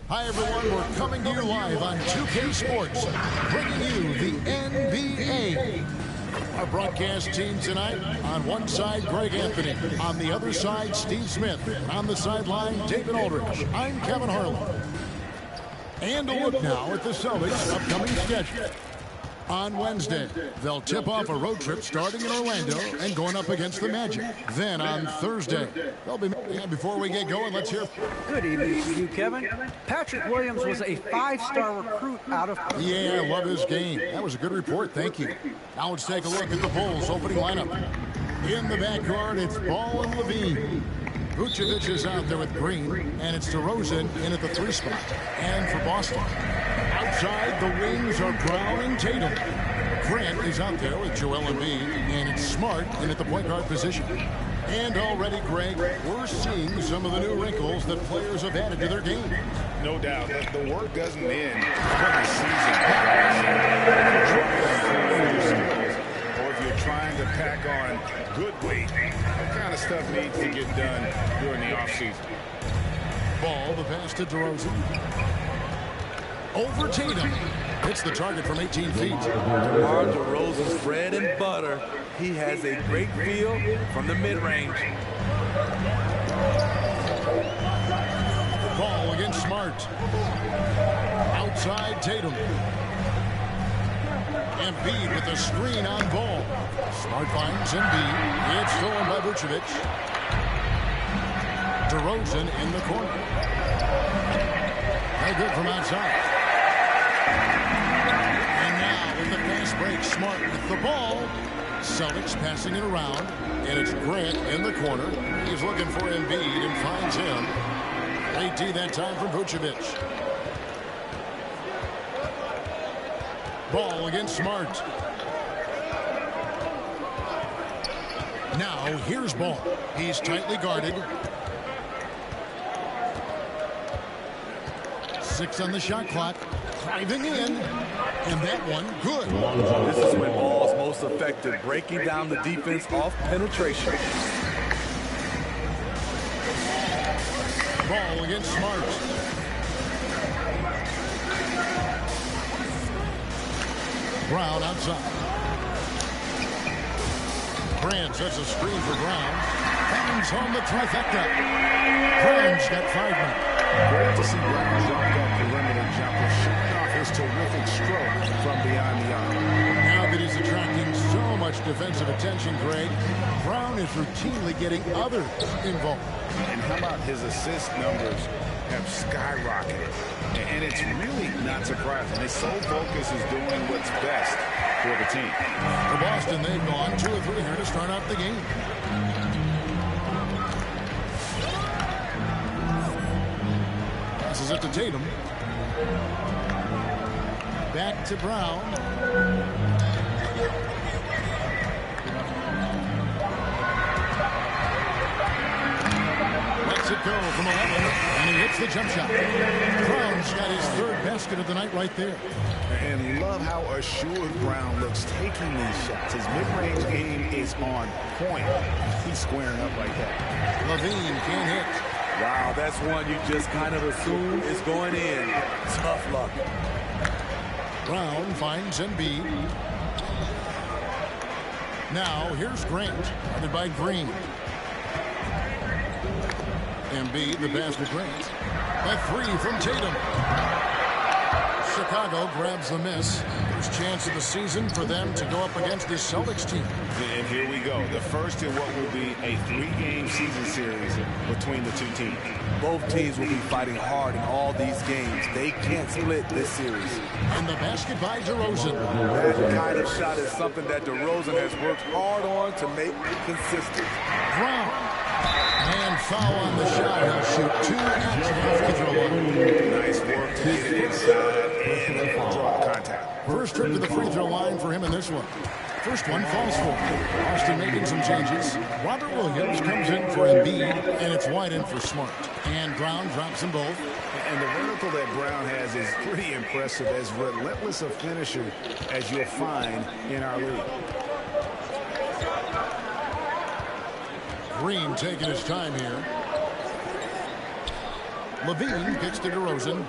Hi everyone, we're coming to you live on 2K Sports, bringing you the NBA. Our broadcast team tonight, on one side, Greg Anthony. On the other side, Steve Smith. And on the sideline, David Aldridge. I'm Kevin Harlan. And a look now at the Celtics' upcoming schedule. On Wednesday, they'll tip off a road trip starting in Orlando and going up against the Magic. Then on Thursday, they'll be... before we get going, let's hear... Good evening to you, Kevin. Patrick Williams was a 5-star recruit out of... Yeah, I love his game. That was a good report. Thank you. Now let's take a look at the Bulls' opening lineup. In the backcourt, it's Ball and Levine. Vucevic is out there with Green, and it's DeRozan in at the 3 spot. And for Boston, outside the wings are Brown and Tatum. Grant is out there with Joel Embiid, and it's Smart in at the point guard position. And already, Greg, we're seeing some of the new wrinkles that players have added to their game. No doubt. The work doesn't end when the season begins. Or if you're trying to pack on good weight. That kind of stuff needs to get done during the offseason. Ball, the pass to DeRozan. Over Tatum. Hits the target from 18 feet. DeMar DeRozan's bread and butter. He has a great feel from the mid-range. Ball against Smart. Outside Tatum. Embiid with a screen on Ball. Smart finds Embiid. It's stolen by Vucevic. DeRozan in the corner. No good from outside. And now with the fast break, Smart with the ball. Celtics passing it around. And it's Grant in the corner. He's looking for Embiid and finds him. Late D that time from Vucevic. Ball against Smart. Now here's Ball. He's tightly guarded. 6 on the shot clock. Driving in. And that one good. This is when Ball's most effective, breaking down the defense off penetration. Ball against Smart. Brown outside. Brand sets a screen for Brown. Bangs home the trifecta. Brown's got 5 men. Great to see Brown drop that perimeter jumper, showing off his terrific stroke from beyond the arc. Now that he's attracting so much defensive attention, Greg, Brown is routinely getting others involved. And how about his assist numbers have skyrocketed? And it's really not surprising. His sole focus is doing what's best for the team. For Boston, they've gone 2 or 3 here to start out the game. Passes it to Tatum. Back to Brown. Lets it go from 11, and he hits the jump shot. Brown's got his 3rd basket of the night right there. And love how assured Brown looks taking these shots. His mid-range game is on point. He's squaring up like that. Levine can't hit. Wow, that's one you just kind of assume is going in. Tough luck. Brown finds Embiid. Now here's Grant, guarded by Green. Embiid, the pass to Grant. A 3 from Tatum. Chicago grabs the miss. First chance of the season for them to go up against this Celtics team. And here we go. The first in what will be a 3-game season series between the 2 teams. Both teams will be fighting hard in all these games. They can't split this series. And the basket by DeRozan. That kind of shot is something that DeRozan has worked hard on to make consistent. Brown. And foul on the shot. He'll shoot 2 at the free throw line. Nice work to get it inside and draw contact. First trip to the free throw line for him in this one. First one falls for him. Austin making some changes. Robert Williams comes in for Embiid, and it's wide in for Smart. And Brown drops them both. And the vertical that Brown has is pretty impressive, as relentless a finisher as you'll find in our league. Green taking his time here. Levine kicks to DeRozan.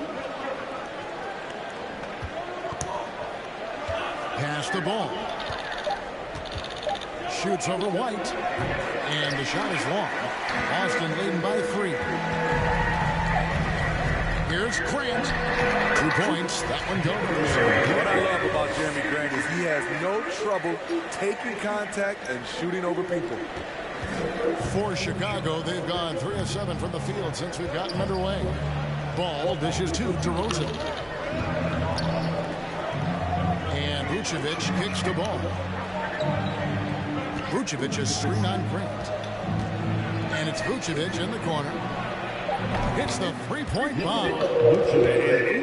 Pass the ball. Shoots over White. And the shot is long. Boston leading by 3. Here's Grant. 2 points. That one goes. What I love about Jeremy Grant is he has no trouble taking contact and shooting over people. For Chicago, they've gone 3 of 7 from the field since we've gotten underway. Ball dishes to DeRozan. And Vucevic kicks the ball. Vucevic has screen on Grant. And it's Vucevic in the corner. Hits the 3-point bomb. And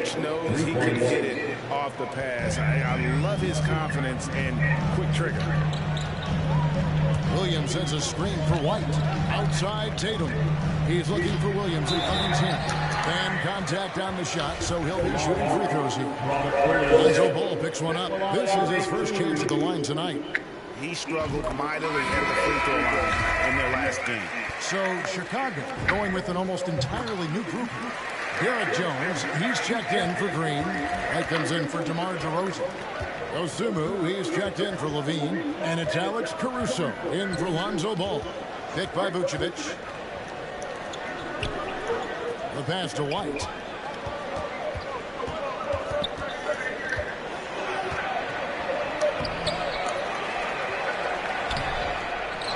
Vooch knows he can hit it off the pass. I love his confidence and quick trigger. Williams sends a screen for White. Outside Tatum. He's looking for Williams and finds him. And contact on the shot, so he'll be shooting free throws here. Lonzo Ball picks one up. This is his first chance at the line tonight. He struggled mightily at the free throw line in their last game. So Chicago going with an almost entirely new group. Derek Jones, he's checked in for Green. That comes in for DeMar DeRozan. Osumu, he's checked in for Levine. And it's Alex Caruso in for Lonzo Ball. Picked by Vucevic. The pass to White.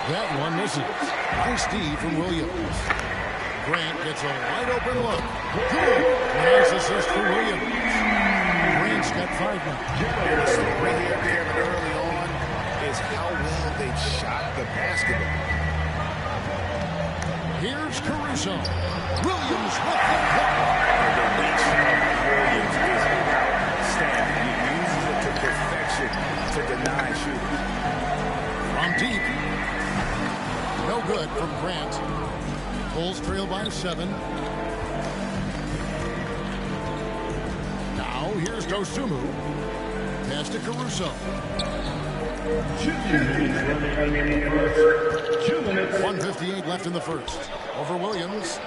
That one misses. Nice D from Williams. Grant gets a wide open look. Good. Nice assist for Williams. Grant's got 5 now. And the story here, Kevin, early on is how well they've shot the basketball. Here's Caruso. Williams with the block. The reach of Williams is outstanding. He uses it to perfection to deny shooters. From deep. No good from Grant. Bulls trail by 7. Now here's Dosumu. Pass to Caruso. 1:58 left in the first. Over Williams.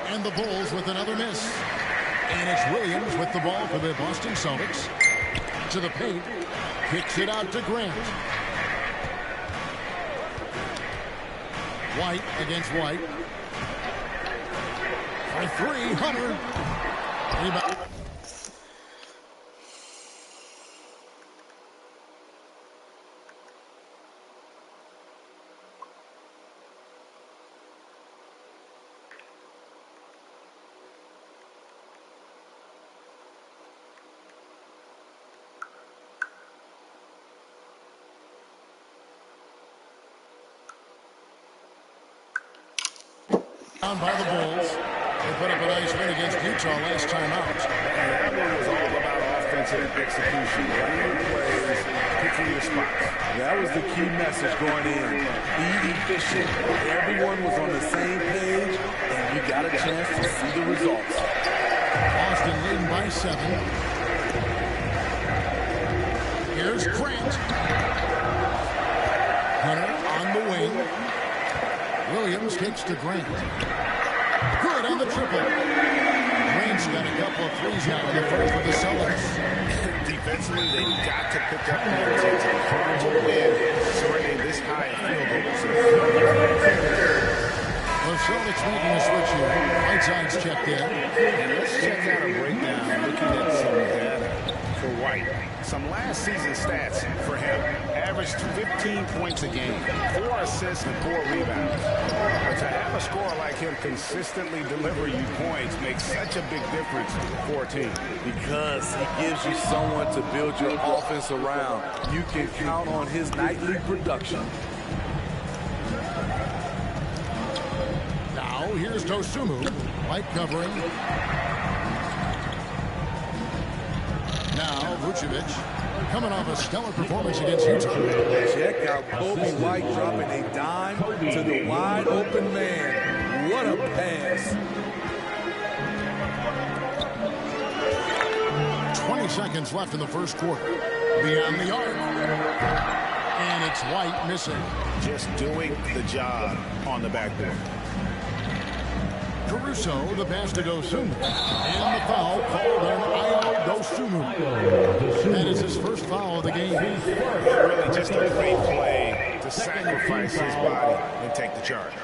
And the Bulls with another miss. And it's Williams with the ball for the Boston Celtics. To the paint. Kicks it out to Grant. White against White. For 3, Hunter. Rebound. Down by the Bulls. They put up a nice win against Utah last time out. And that one was all about offensive execution. Running plays, picking your spots. That was the key message going in. Be efficient. Everyone was on the same page, and you got a chance to see the results. Boston leading by 7. Here's Grant. Hunter on the wing. Williams takes to Grant. Good on the triple. Grant's got a couple of threes now in the first for the Celtics. Defensively, they've got to pick up the intensity. Hard to win, certainly this high field goal. The Celtics making a switch here. Whiteside's checked in. And let's check out a breakdown looking at some data for White. Some last season stats for him. Averaged 15 points a game, 4 assists and 4 rebounds. But to have a scorer like him consistently deliver you points makes such a big difference for a team. Because he gives you someone to build your offense around. You can count on his nightly production. Now here's Dosumu. White covering. Now Vucevic. Coming off a stellar performance against Utah. Check out Kobe White dropping a dime to the wide open man. What a pass. 20 seconds left in the first quarter. Beyond the arc. And it's White missing. Just doing the job on the backboard. Caruso, the pass to Dosumu. And the foul called on Ayo Dosumu. That is his first foul of the game. Really just a great play to sacrifice his body and take the charge.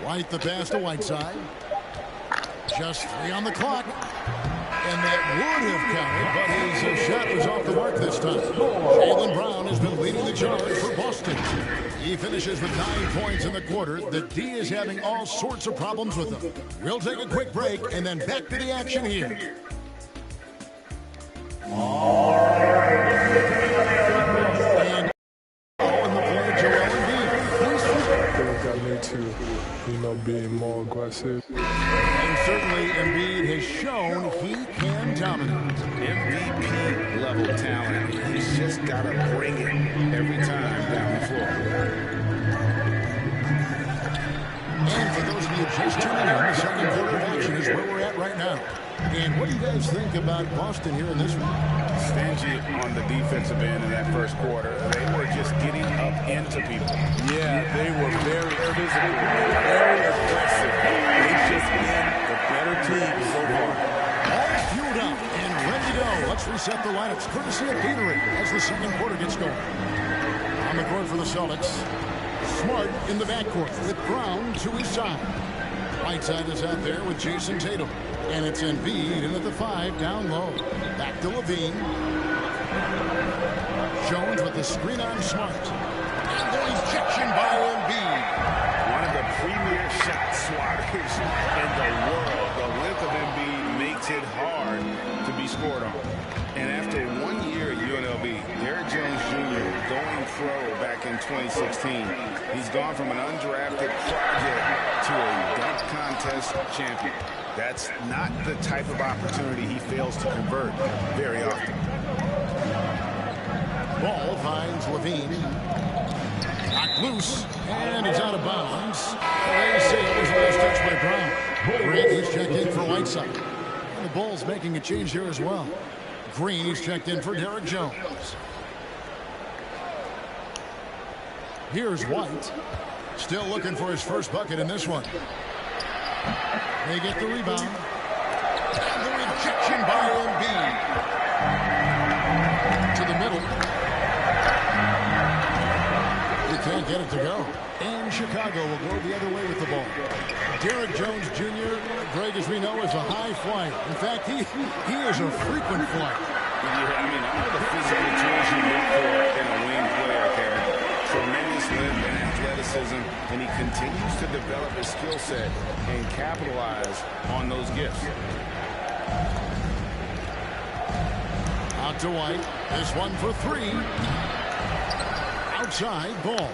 White the pass to Whiteside. Just 3 on the clock. And that would have counted, but his shot was off the mark this time. Jaylen Brown has been leading the charge for Boston. He finishes with 9 points in the quarter. The D is having all sorts of problems with them. We'll take a quick break and then back to the action here. And the play, Joel Embiid. Got me to, be more aggressive. And certainly Embiid has shown he can dominate. MVP level talent. He's just got to bring it every time down the floor. And for those of you just tuning in, the second quarter of action is where we're at right now. And what do you guys think about Boston here in this one? Stingy on the defensive end in that first quarter. They were just getting up into people. Yeah, they were very physical, very aggressive. They've just been the better team so far. All fueled up and ready to go. Let's reset the lineups courtesy of Gatorade as the second quarter gets going. On the court for the Celtics, Smart in the backcourt with Brown to his side. Whiteside is out there with Jason Tatum. And it's Embiid in at the 5 down low. Back to Levine. Jones with the screen on Smart. And the rejection by Embiid. One of the premier shot swatters in the world. The length of Embiid makes it hard to be scored on. And after 1 year at UNLV, Derrick Jones Jr. going pro back in 2016. He's gone from an undrafted project to a dunk contest champion. That's not the type of opportunity he fails to convert very often. Ball finds Levine. Knocked loose, and it's out of bounds. They say it was last touch by Brown. Green is checked in for Whiteside. And the Bulls making a change here as well. Green is checked in for Derrick Jones. Here's White. Still looking for his first bucket in this one. They get the rebound. And the rejection by Embiid. To the middle. He can't get it to go. And Chicago will go the other way with the ball. Derrick Jones Jr., Greg, as we know, is a high flyer. In fact, he is a frequent flyer. Yeah, I mean, I know the physical tools you look for in a wing player, Kevin. Tremendous length and athleticism, and he continues to develop his skill set and capitalize on those gifts. Out to White. This one for 3. Outside ball.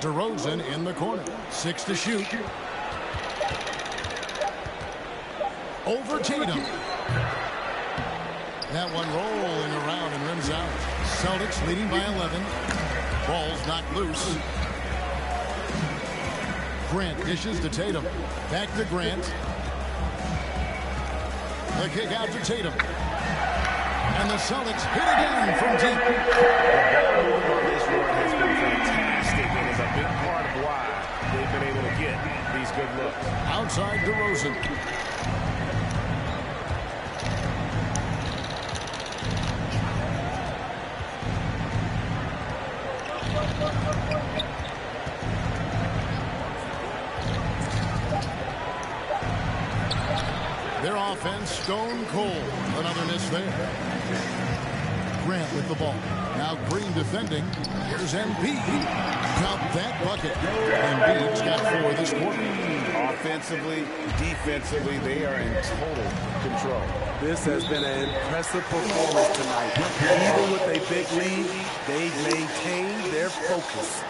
DeRozan in the corner. 6 to shoot. Over Tatum. That one rolling around and rims out. Celtics leading by 11. Ball's knocked loose. Grant dishes to Tatum. Back to Grant. The kick out to Tatum. And the Celtics hit again from deep. The ball movement on this run has been fantastic and is a big part of why they've been able to get these good looks. Outside DeRozan. Their offense stone cold. Another miss there. Grant with the ball. Now Green defending. Here's Embiid. Count that bucket. Embiid's got 4 this quarter. Offensively, defensively, they are in total control. This has been an impressive performance tonight. Even with a big lead, they've maintained their focus.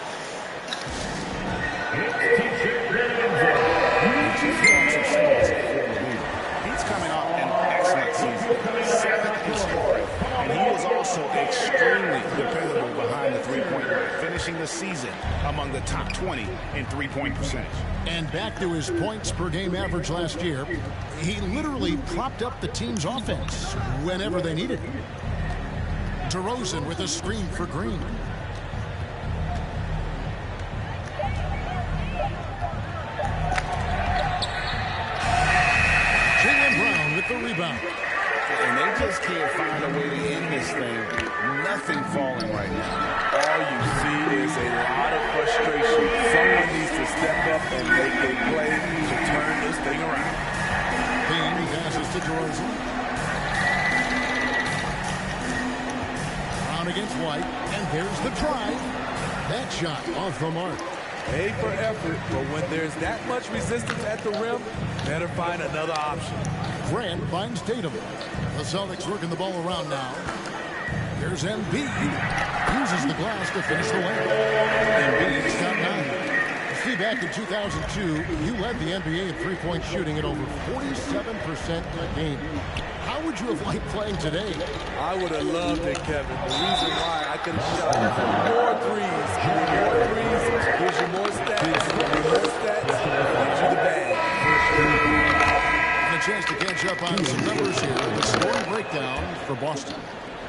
He's coming off an excellent season. 7th in scoring, and he was also extremely dependable behind the three-point line, finishing the season among the top 20 in three-point percentage. And back to his points per game average last year, he literally propped up the team's offense whenever they needed it. DeRozan with a screen for Green. The rebound. And they just can't find a way to end this thing. Nothing falling right now. All you see is a lot of frustration. Someone needs to step up and make a play to turn this thing around. Bean passes to DeRozan. Brown against White, and there's the try. That shot off the mark. Pay for effort, but when there's that much resistance at the rim, better find another option. Grant finds Tatum. The Celtics working the ball around now. There's Embiid. Uses the glass to finish the layup. Embiid's got 9. See, back in 2002, you led the NBA in three-point shooting at over 47% a game. How would you have liked playing today? I would have loved it, Kevin. The reason why I could have shot more threes. More threes gives you more stats. More stats gives you chance to catch up on some numbers here. The scoring breakdown for Boston.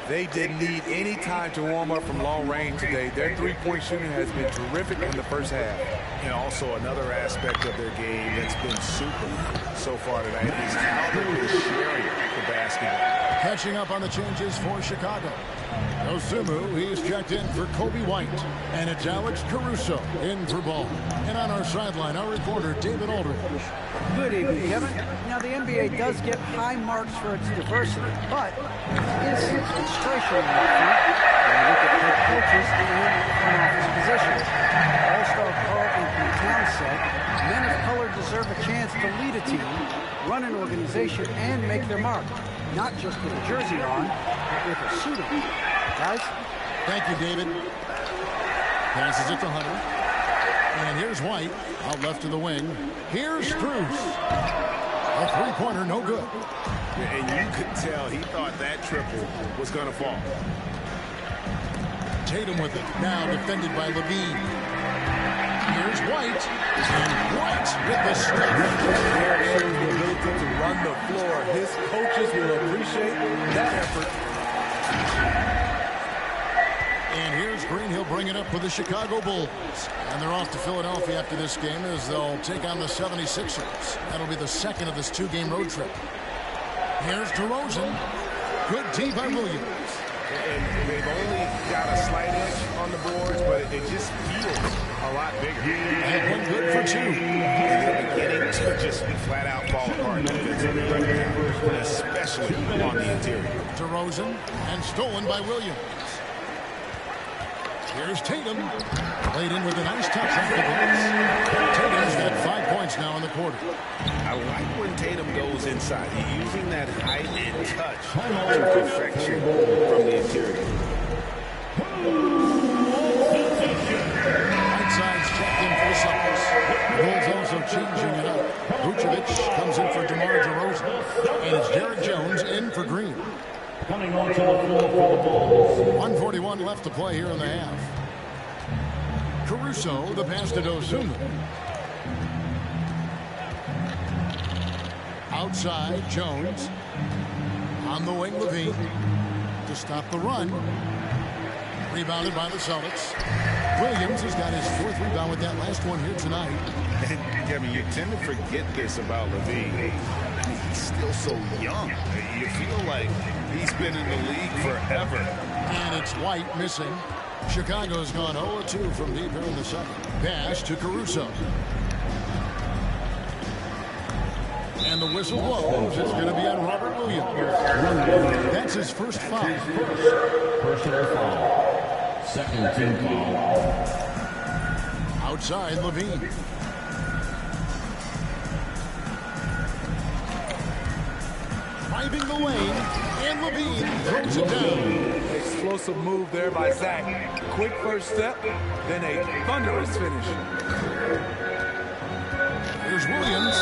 They didn't need any time to warm up from long range today. Their three-point shooting has been terrific in the first half. And also another aspect of their game that's been super so far tonight is how they're sharing the basketball. Catching up on the changes for Chicago. Osumu, he's checked in for Kobe White. And it's Alex Caruso in for Ball. And on our sideline, our reporter, David Aldridge. Good evening, Kevin. Now, the NBA does get high marks for its diversity, but there is some frustration in that front when you look at head coaches and front office positions. All-star Carl Anthony Towns said, men of color deserve a chance to lead a team, run an organization, and make their mark. Not just with a jersey on, but with a suit on. Guys? Thank you, David. Passes it to Hunter. And here's White, out left to the wing. Here's Strus. A three-pointer, no good. And you could tell he thought that triple was going to fall. Tatum with it. Now defended by Levine. Here's White. And White with the stop. Shows the ability to run the floor. His coaches will appreciate that effort. And here's Green. He'll bring it up for the Chicago Bulls. And they're off to Philadelphia after this game as they'll take on the 76ers. That'll be the second of this two-game road trip. Here's DeRozan. Good D by Williams. And they've only got a slight edge on the boards, but it just feels a lot bigger. And one good for two. And they're beginning to just flat-out fall apart defensively right now, especially on the interior. DeRozan, and stolen by Williams. Here's Tatum. Played in with a nice touch off the glass. Tatum's got 5 points now in the quarter. I like when Tatum goes inside. He's using that height and touch to perfection from the interior. Right side's checked in for the Celtics. The Bulls also changing it up. Vucevic comes in for DeMar DeRozan. And it's Derek Jones in for Green. Coming on to the floor for the Bulls. 1:41 left to play here in the half. Caruso, the pass to Dosunmu. Outside, Jones. On the wing, Levine. To stop the run. Rebounded by the Celtics. Williams has got his fourth rebound with that last one here tonight. And, I mean, you tend to forget this about Levine. I mean, he's still so young. You feel like he's been in the league forever. And it's White missing. Chicago's gone 0-2 from deep here in the second. Pass to Caruso. And the whistle blows. It's going to be on Robert Williams. That's his first foul. Personal foul. Second team foul. Outside, Levine. Driving the lane, and Levine throws it down. Explosive move there by Zach. Quick first step, then a thunderous finish. Here's Williams.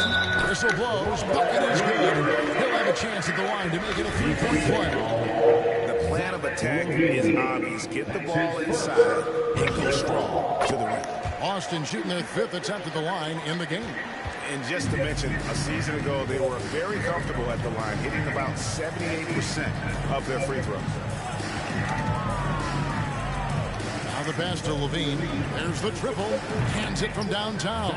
Whistle blows. Bucket is good. He'll have a chance at the line to make it a three-point play. The plan of attack is obvious. Get the ball inside and go strong to the rim. Austin shooting their fifth attempt at the line in the game. And just to mention, a season ago, they were very comfortable at the line, hitting about 78% of their free throws. Now the pass to Levine. There's the triple. Hands it from downtown.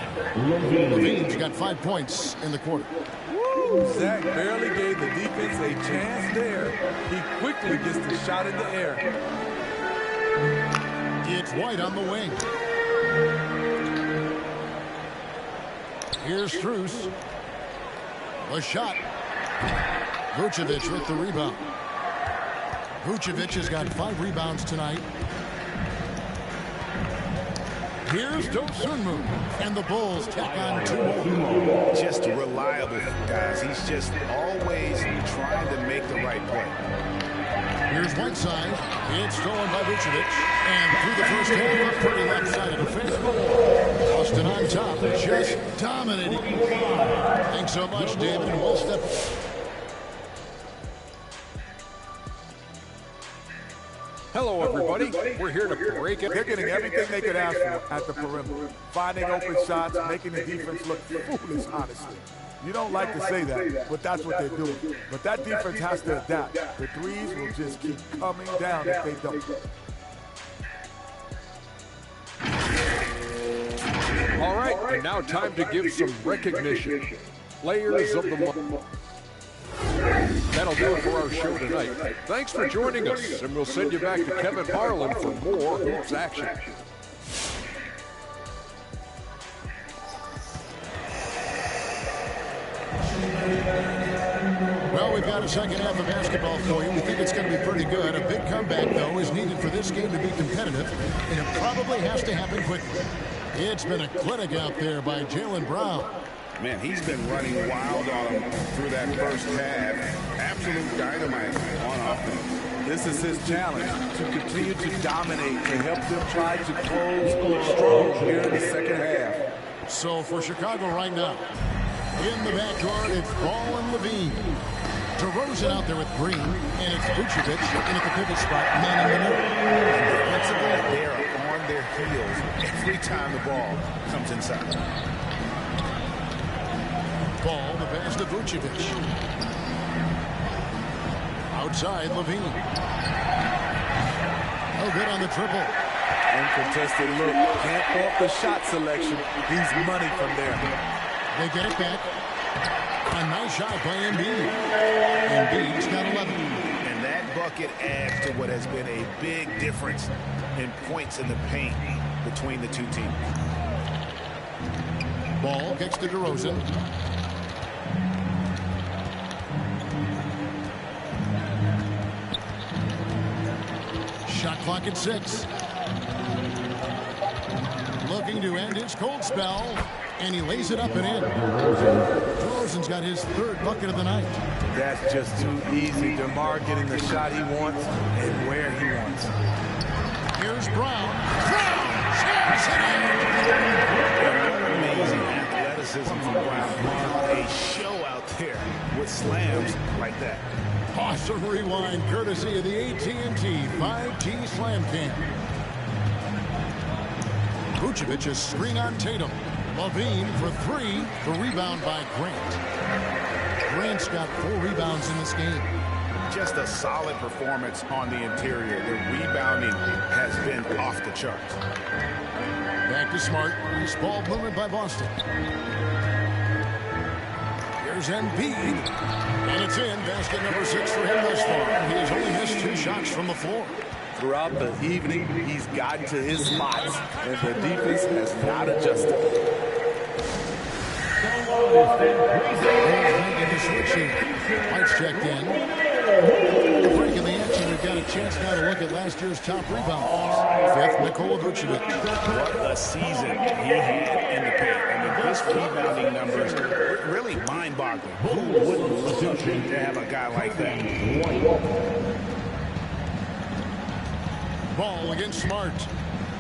Levine's got 5 points in the quarter. Woo! Zach barely gave the defense a chance there. He quickly gets the shot in the air. It's White on the wing. Here's Strus. The shot. Vucevic with the rebound. Vucevic has got 5 rebounds tonight. Here's Dosunmu. And the Bulls tack on 2 more. Just reliable, guys. He's just always trying to make the right play. Here's Whiteside. It's stolen by Vucevic. And through the first half, up pretty left side of the field. Austin on top, just dominating. Thanks so much, David, and we'll step. Hello, everybody. We're here to break it. They're getting everything they could ask for at the perimeter. Finding open shots, making the defense look foolish, honestly. You don't like to say that, but that's what they're doing. But that defense has to adapt. The threes will just keep coming down if they don't. All right, and now time to give some recognition. Players of the month. That'll do it for our show tonight. Thanks for joining us, and we'll send you back to Kevin Harlan for more Hoops action. Well, we've got a second half of basketball for you. We think it's going to be pretty good. A big comeback, though, is needed for this game to be competitive, and it probably has to happen quickly. It's been a clinic out there by Jaylen Brown. Man, he's been running wild on him through that first half. Absolute dynamite on offense. This is his challenge, to continue to dominate, to help them try to close strong here in the second half. So for Chicago right now, in the backcourt, it's Ball and Levine. DeRozan out there with Green, and it's Vucevic in at the pivot spot, man in the middle. Defensively, they are on their heels every time the ball comes inside. Ball, the pass to Vucevic. Outside, Levine. Oh, good on the triple. Uncontested look. Can't fault the shot selection. He's money from there. They get it back. A nice shot by Embiid. Embiid's got 11. And that bucket adds to what has been a big difference in points in the paint between the two teams. Ball kicks to DeRozan. Shot clock at 6. Looking to end his cold spell, and he lays it up and in. DeRozan's got his third bucket of the night. That's just too easy. DeMar getting the shot he wants and where he wants. Here's Brown. Brown jams it in. Amazing athleticism from Brown. A show out there with slams like that. Awesome rewind courtesy of the AT&T 5G Slam Cam. Vucevic is screen on Tatum. Levine for 3. The rebound by Grant. Grant's got 4 rebounds in this game. Just a solid performance on the interior. The rebounding has been off the charts. Back to Smart. Nice ball movement by Boston. Here's Embiid. And it's in. Basket number 6 for him thus far. He has only missed 2 shots from the floor. Throughout the evening, he's gotten to his spots, and the defense has not adjusted. Into switch here. White's checked in. Breaking the action, we've got a chance now to look at last year's top rebounders. 5th, Nikola Vucevic. What a season he had in the paint. I mean, his rebounding numbers are really mind-boggling. Who wouldn't love to have a guy like that? Ball against Smart.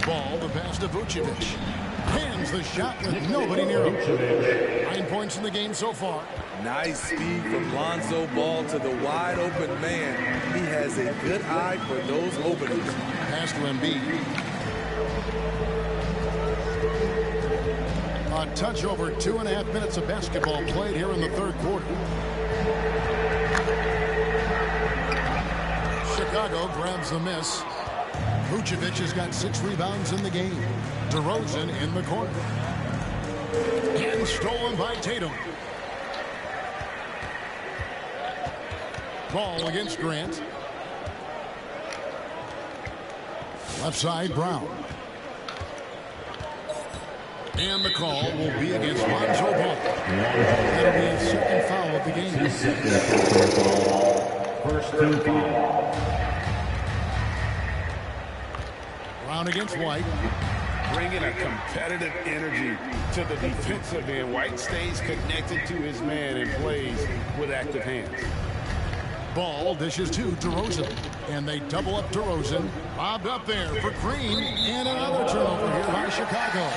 Ball, the pass to Vucevic. Hands the shot with nobody near him. 9 points in the game so far. Nice speed from Lonzo Ball to the wide open man. He has a good eye for those openings. Pass to Embiid. A touch over 2.5 minutes of basketball played here in the third quarter. Chicago grabs the miss. Vucevic has got 6 rebounds in the game. DeRozan in the corner. And stolen by Tatum. Ball against Grant. Left side, Brown. And the call will be against Lonzo Ball. That'll be his second foul of the game. First team foul. Brown against White. Bringing a competitive energy to the defensive end. White stays connected to his man and plays with active hands. Ball dishes to DeRozan. And they double up DeRozan. Bobbed up there for Green. And another turnover here by Chicago.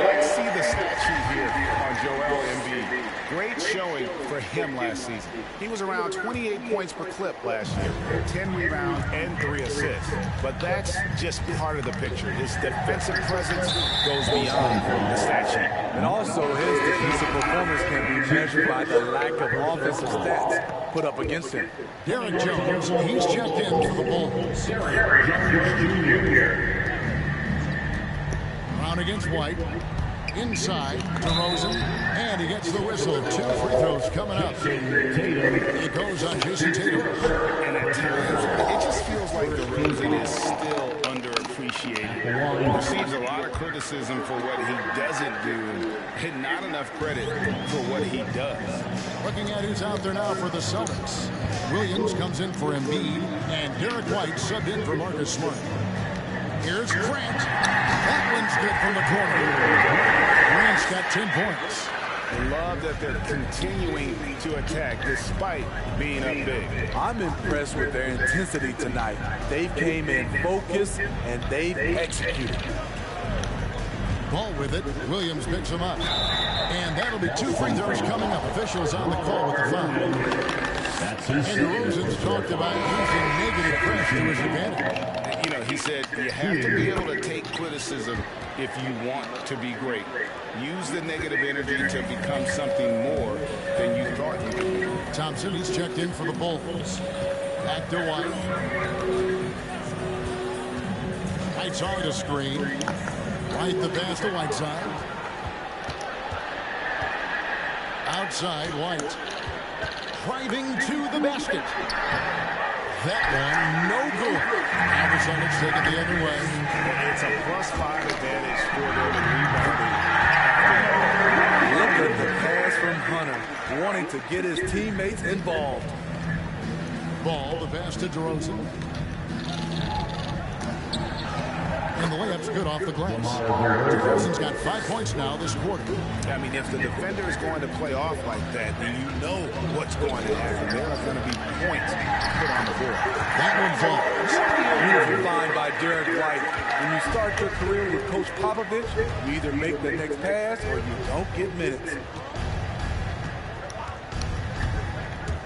Let's see the stat sheet here on Joel Embiid. Great showing for him last season. He was around 28 points per clip last year, 10 rebounds and 3 assists. But that's just part of the picture. His defensive presence goes beyond the stat sheet. And also his defensive performance can be measured by the lack of offensive stats put up against him. Derek Jones, he's checked in for the Bulls. Brown against White. Inside, DeRozan, and he gets the whistle. 2 free throws coming up. It goes on Jason Tatum. And at times, it just feels like DeRozan is still underappreciated. He receives a lot of criticism for what he doesn't do, and not enough credit for what he does. Looking at who's out there now for the Celtics. Williams comes in for Embiid, and Derek White subbed in for Marcus Smart. Here's Grant. That one's good from the corner. Grant's got 10 points. Love that they're continuing to attack despite being up big. I'm impressed with their intensity tonight. They came in focused and they've executed. Ball with it. Williams picks him up. And that'll be 2 free throws coming up. Officials on the call with the foul. And DeRozan's talked about using negative press to his advantage. You know, he said you have to be able to take criticism if you want to be great. Use the negative energy to become something more than you thought you could be. Thompson, he's checked in for the Bulls. Back to White. White's on the screen. White the pass to Whiteside. Outside, White. Driving to the basket. That one, no good. Anderson is taken the other way. It's a +5 advantage for them rebounding. Look at the pass from Hunter, wanting to get his teammates involved. Ball, the pass to DeRozan. And the layup's good off the glass. DeRozan's got 5 points now this quarter. I mean, if the defender is going to play off like that, then you know what's going to happen. There are going to be points put on the board. That one falls. Beautiful find by Derek White. When you start your career with Coach Popovich, you either make the next pass or you don't get minutes.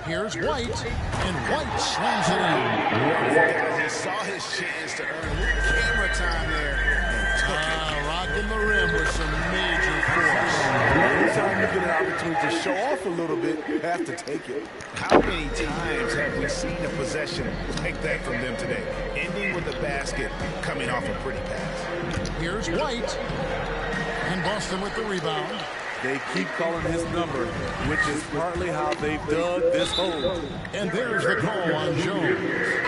Here's White, and White slams it in. He saw his chance to earn a little camera time there and took it. Rocking the rim with some major force. Anytime you get an opportunity to show off a little bit, you have to take it. How many times have we seen a possession like that from them today? Ending with a basket, coming off a pretty pass. Here's White, and Boston with the rebound. They keep calling his number, which is partly how they've dug this hole. And there's the call on Jones.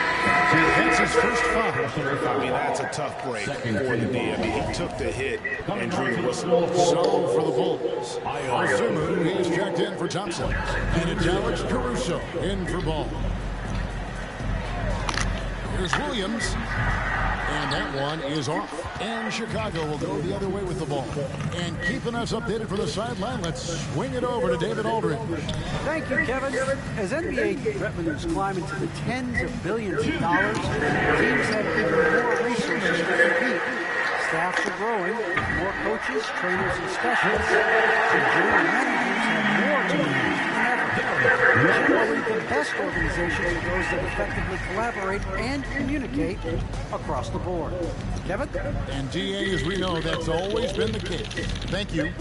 That's his first foul. I mean, that's a tough break for the D. I mean, he took the hit and drew the whistle. So for the Bulls, Ozumu, he's checked in for Thompson. And it's Alex Caruso in for Ball. Here's Williams. And that one is off. And Chicago will go the other way with the ball. And keeping us updated from the sideline, let's swing it over to David Aldridge. Thank you, Kevin. As NBA revenues climb into the tens of billions of dollars, teams have even more resources to compete. Staffs are growing, more coaches, trainers, and specialists, and general managers have more to do than ever. Generally, the best organizations are those that effectively collaborate and communicate across the board. Kevin? And DA, as we know, that's always been the case. Thank you.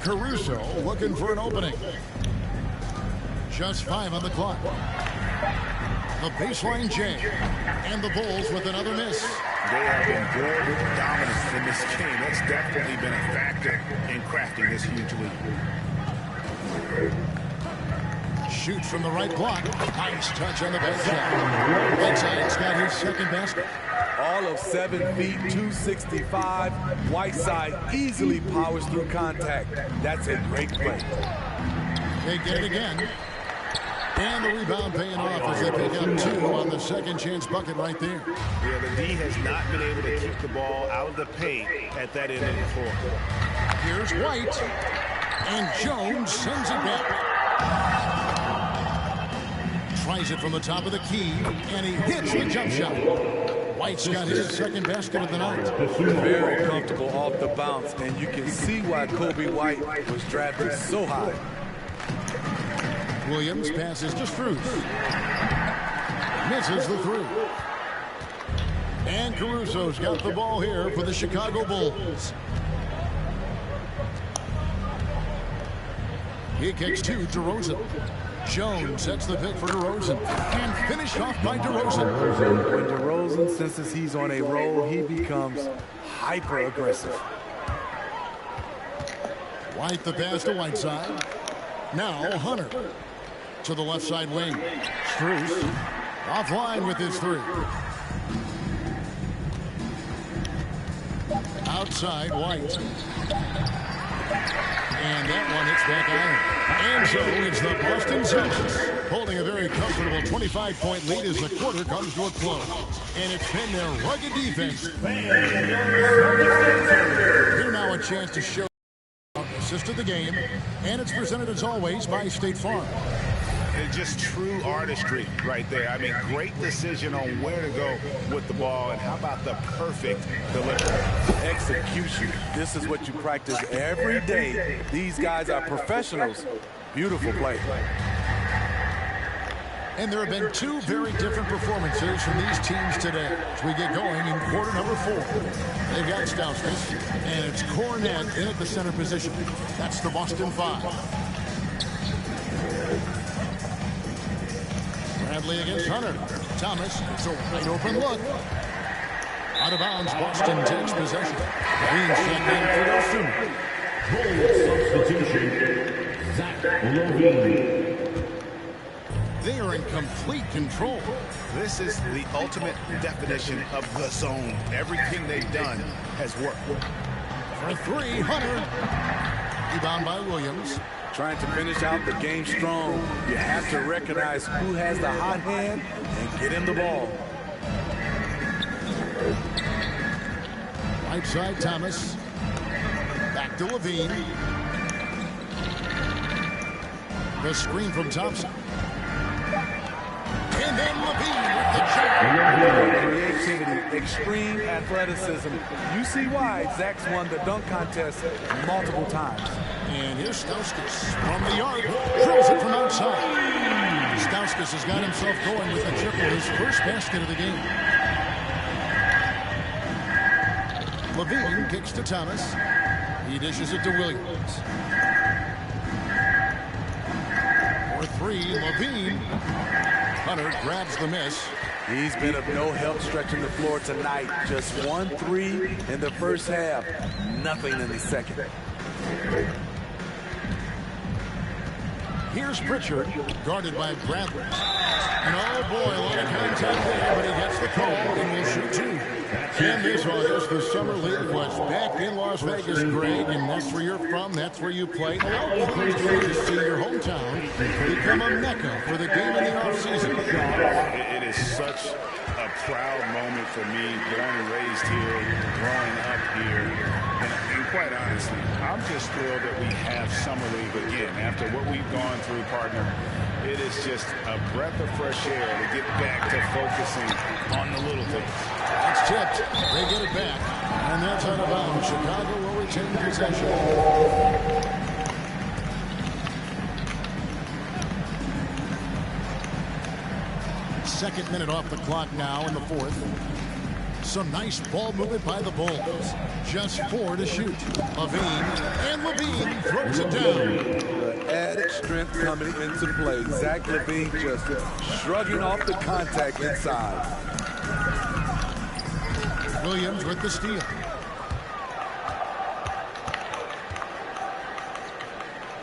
Caruso looking for an opening. Just 5 on the clock. The baseline jam. And the Bulls with another miss. They have been board dominant in this game. That's definitely been a factor in crafting this huge lead. Shoots from the right block. Nice touch on the back shot. Whiteside's got his second basket. All of 7 feet, 265. Whiteside easily powers through contact. That's a great play. They get it again. And the rebound paying off as they pick up 2 on the second chance bucket right there. Yeah, the D has not been able to keep the ball out of the paint at that end of the floor. Here's White. And Jones sends it back. Tries it from the top of the key, and he hits the jump shot. White's got his second basket of the night. Very comfortable off the bounce, and you can see why Kobe White was drafted so high. Williams passes to Strus. Misses the three. And Caruso's got the ball here for the Chicago Bulls. He kicks to DeRozan. Jones sets the pick for DeRozan. And finished off by DeRozan. When DeRozan senses he's on a roll, he becomes hyper-aggressive. White the pass to Whiteside. Now Hunter. To the left side wing. Strus offline with his three. Outside White. And that one hits back iron. And so it's the Boston Celtics holding a very comfortable 25-point lead as the quarter comes to a close. And it's been their rugged defense. Here now a chance to show assist of the game. And it's presented as always by State Farm. It's just true artistry right there. I mean, great decision on where to go with the ball, and how about the perfect delivery? Execution. This is what you practice every day. These guys are professionals. Beautiful play. And there have been two very different performances from these teams today as we get going in quarter number 4. They've got Stauskas, and it's Cornette in at the center position. That's the Boston 5. Bradley against Hunter. Thomas, it's a wide open look. Out of bounds, Boston takes possession. Green checked in for Dosunmu. Substitution, Zach LaVine. They are in complete control. This is the ultimate definition of the zone. Everything they've done has worked. For three, Hunter. Rebound by Williams. Trying to finish out the game strong. You have to recognize who has the hot hand and get him the ball. Right side, Thomas. Back to LaVine. The screen from Thompson. And then LaVine with the shot. Creativity, extreme athleticism. You see why Zach's won the dunk contest multiple times. And here's Stauskas from the arc. Drills it from outside. Stauskas has got himself going with a triple, his first basket of the game. LaVine kicks to Thomas. He dishes it to Williams. For three, LaVine. Hunter grabs the miss. He's been of no help stretching the floor tonight. Just 1-3 in the first half. Nothing in the second. Here's Pritchard, guarded by Bradley. And oh boy, a lot of contact there, but he gets the call and will shoot two. And this August, the Summer League was back in Las Vegas, Greg, and that's where you're from, that's where you play. A lot of players get to see your hometown become a mecca for the game in the offseason. It is such a proud moment for me, born and raised here, growing up here. And quite honestly, I'm just thrilled that we have Summer League again. After what we've gone through, partner, it is just a breath of fresh air to get back to focusing on the little things. That's tipped. They get it back. And that's out of bounds. Chicago will retain possession. Second minute off the clock now in the fourth. Some nice ball movement by the Bulls. Just 4 to shoot. LaVine, and LaVine throws it down. The added strength coming into play. Zach LaVine just shrugging off the contact inside. Williams with the steal.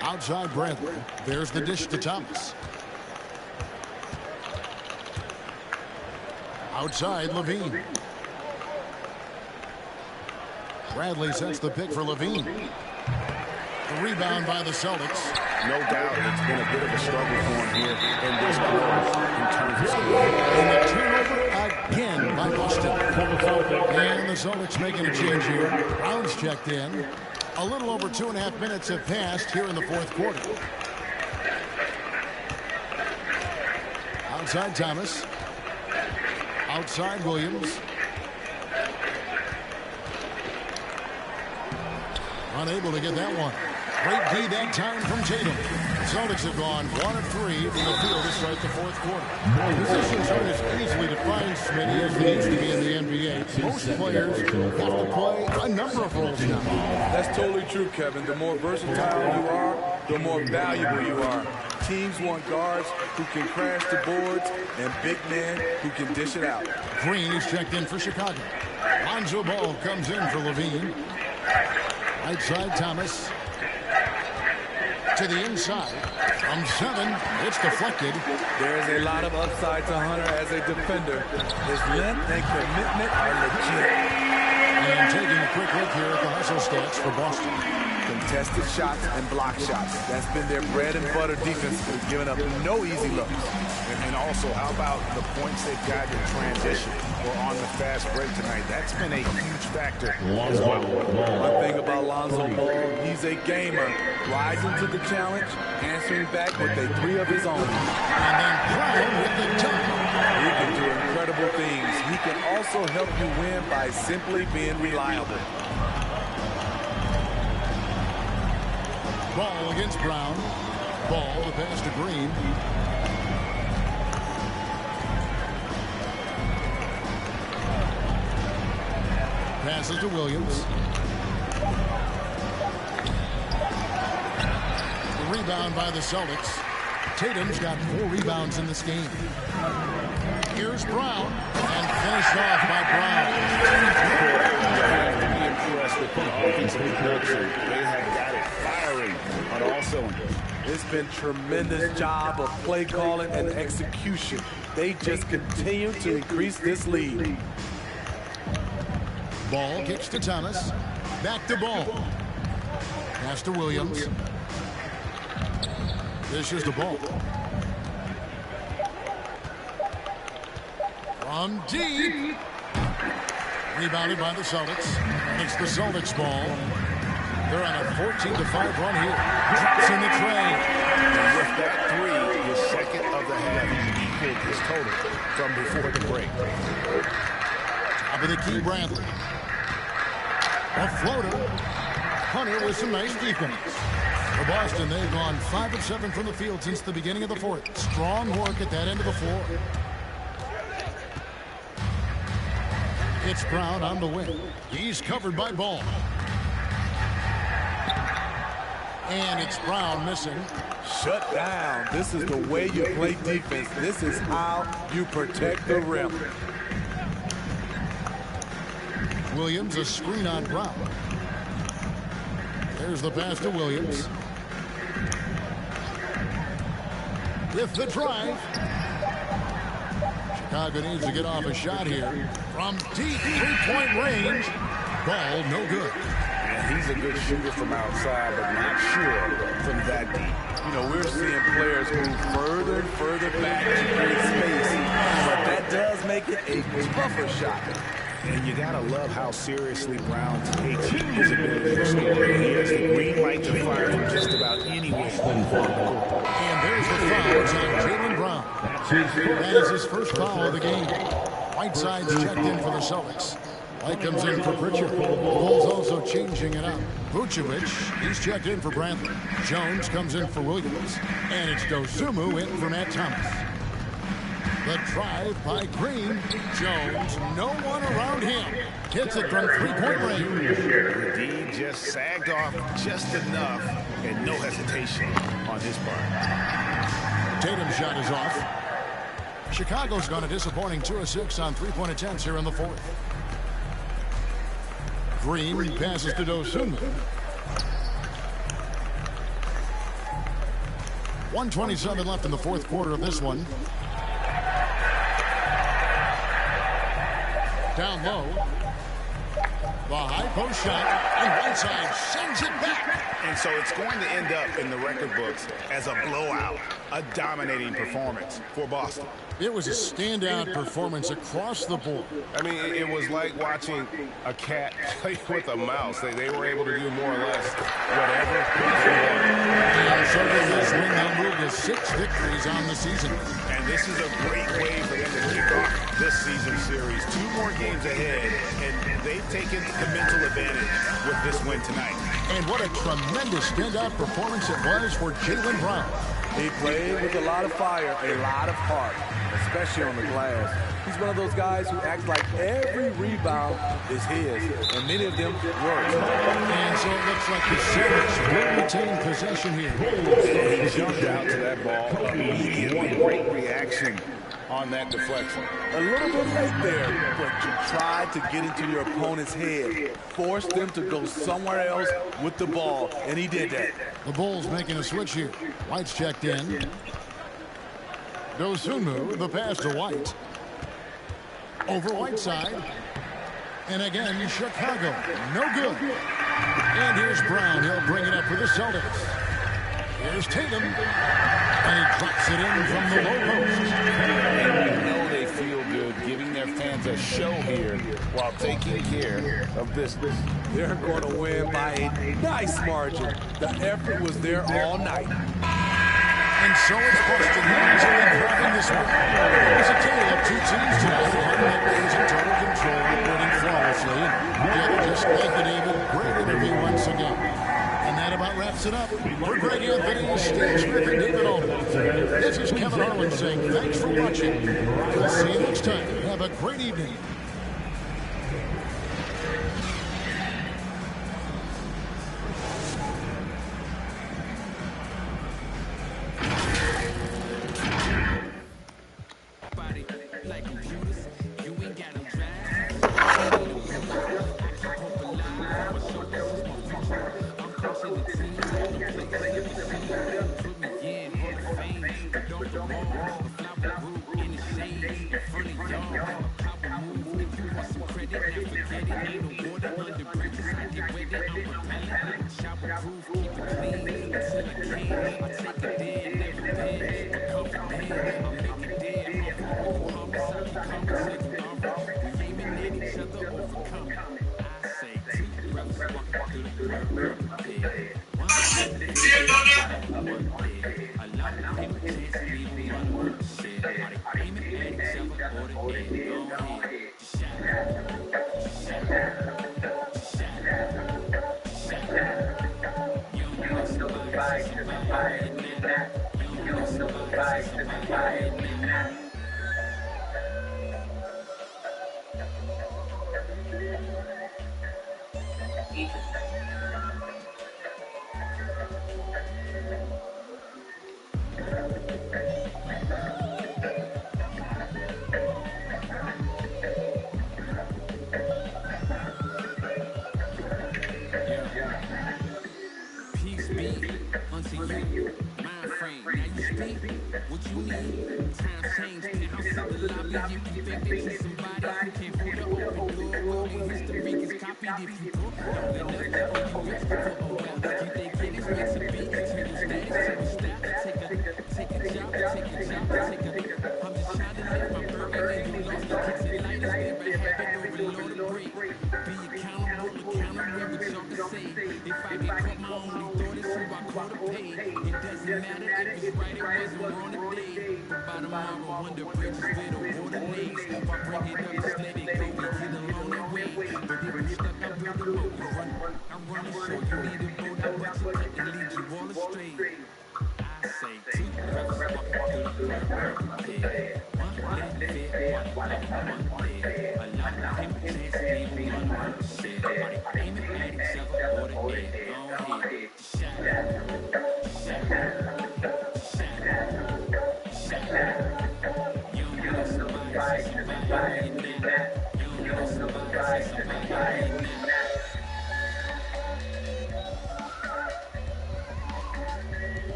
Outside Bradley. There's the dish to Thomas. Outside LaVine. Bradley sets the pick for LaVine. The rebound by the Celtics. No doubt it's been a bit of a struggle for him here in this quarter in terms of scoring. And the turnover again by Boston. And the Celtics making a change here. Brown's checked in. A little over 2.5 minutes have passed here in the fourth quarter. Outside Thomas. Outside Williams. Unable to get that one. Great D that time from Tatum. The Celtics have gone 1 of 3 from the field to start the fourth quarter. Positions aren't as easily defined, Smitty, as they used to be in the NBA. Most players have to play a number of roles now. That's totally true, Kevin. The more versatile you are, the more valuable you are. Teams want guards who can crash the boards and big men who can dish it out. Green is checked in for Chicago. Lonzo Ball comes in for Levine. Right side Thomas. To the inside. From 7, it's deflected. There's a lot of upside to Hunter as a defender. His length and commitment are legit. And taking a quick look here at the hustle stats for Boston. Contested shots and block shots. That's been their bread and butter defensively, giving up no easy looks. And also, how about the points they've got in transition or on the fast break tonight? That's been a huge factor as well. One thing about Lonzo Ball, he's a gamer. Rising to the challenge, answering back with a 3 of his own. And then Brown with the dunk. He can do incredible things. He can also help you win by simply being reliable. Ball against Brown. Ball to pass to Green. Passes to Williams. The rebound by the Celtics. Tatum's got 4 rebounds in this game. Here's Brown. And finished off by Brown. Be impressed with the offensive production. They have got it firing on all cylinders. It's been tremendous job of play calling and execution. They just continue to increase this lead. Ball kicks to Thomas. Back to Ball. Pass to Williams. This is the Ball. From deep. Rebounded by the Celtics. And it's the Celtics ball. They're on a 14-5 run here. Drops in the tray. And with that 3, his second of the half, equaled his total from before the break. Top of the key, Bradley. A floater. Hunter with some nice defense. For Boston, they've gone 5 of 7 from the field since the beginning of the fourth. Strong work at that end of the floor. It's Brown on the wing. He's covered by Ball. And it's Brown missing. Shut down. This is the way you play defense. This is how you protect the rim. Williams, a screen on Brown. There's the pass to Williams. With the drive. Chicago needs to get off a shot here. From deep 3-point range. Ball no good. And he's a good shooter from outside, but not sure from that deep. You know, we're seeing players move further and further back to create space. But that does make it a tougher shot. And you gotta love how seriously Brown takes his ability to score. He has the green light to fire from just about anywhere. And there's the foul on Jaylen Brown. That is his first foul of the game. Whiteside's checked in for the Celtics. White comes in for Pritchard. Bull's also changing it up. Vucevic, he's checked in for Bradley. Jones comes in for Williams. And it's Dosunmu in for Matt Thomas. The drive by Green. Jones, no one around him. Hits it from 3-point range. The D just sagged off just enough and no hesitation on his part. Tatum's shot is off. Chicago's gone a disappointing 2 of 6 on 3-point attempts here in the fourth. Green passes to Dosunmu. 1:27 left in the fourth quarter of this one. Down low. The high post shot, and Whiteside sends it back. And so it's going to end up in the record books as a blowout, a dominating performance for Boston. It was a standout performance across the board. I mean, it was like watching a cat play with a mouse. They were able to do more or less whatever they wanted. And so this win, they moved to 6 victories on the season. And this is a great way for them to kick off this season series. 2 more games ahead, and they've taken the mental advantage with this win tonight. And what a tremendous standout performance it was for Jaylen Brown. He played with a lot of fire, a lot of heart, especially on the glass. He's one of those guys who acts like every rebound is his, and many of them work. And so it looks like the Celtics will retain possession here. And he jumped out to that ball immediately. Great reaction on that deflection. A little bit late there, but you tried to get into your opponent's head, force them to go somewhere else with the ball, and he did that. The Bulls making a switch here. White's checked in. Dosunmu, the pass to White. Over Whiteside. And again, Chicago. No good. And here's Brown. He'll bring it up for the Celtics. Here's Tatum. And he drops it in from the low post. And you know they feel good giving their fans a show here while taking care of business. They're going to win by a nice margin. The effort was there all night. And so it's Boston easily grabbing this one. It's a tale of 2 teams tonight. One that was in total control, winning flawlessly. The other just like the David. Great interview once again. And that about wraps it up. For Greg Anthony, Steve Smith, and David Aldridge, this is Kevin Harlan saying thanks for watching. We'll see you next time. Have a great evening.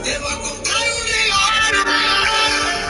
Te va a contar una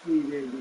He did.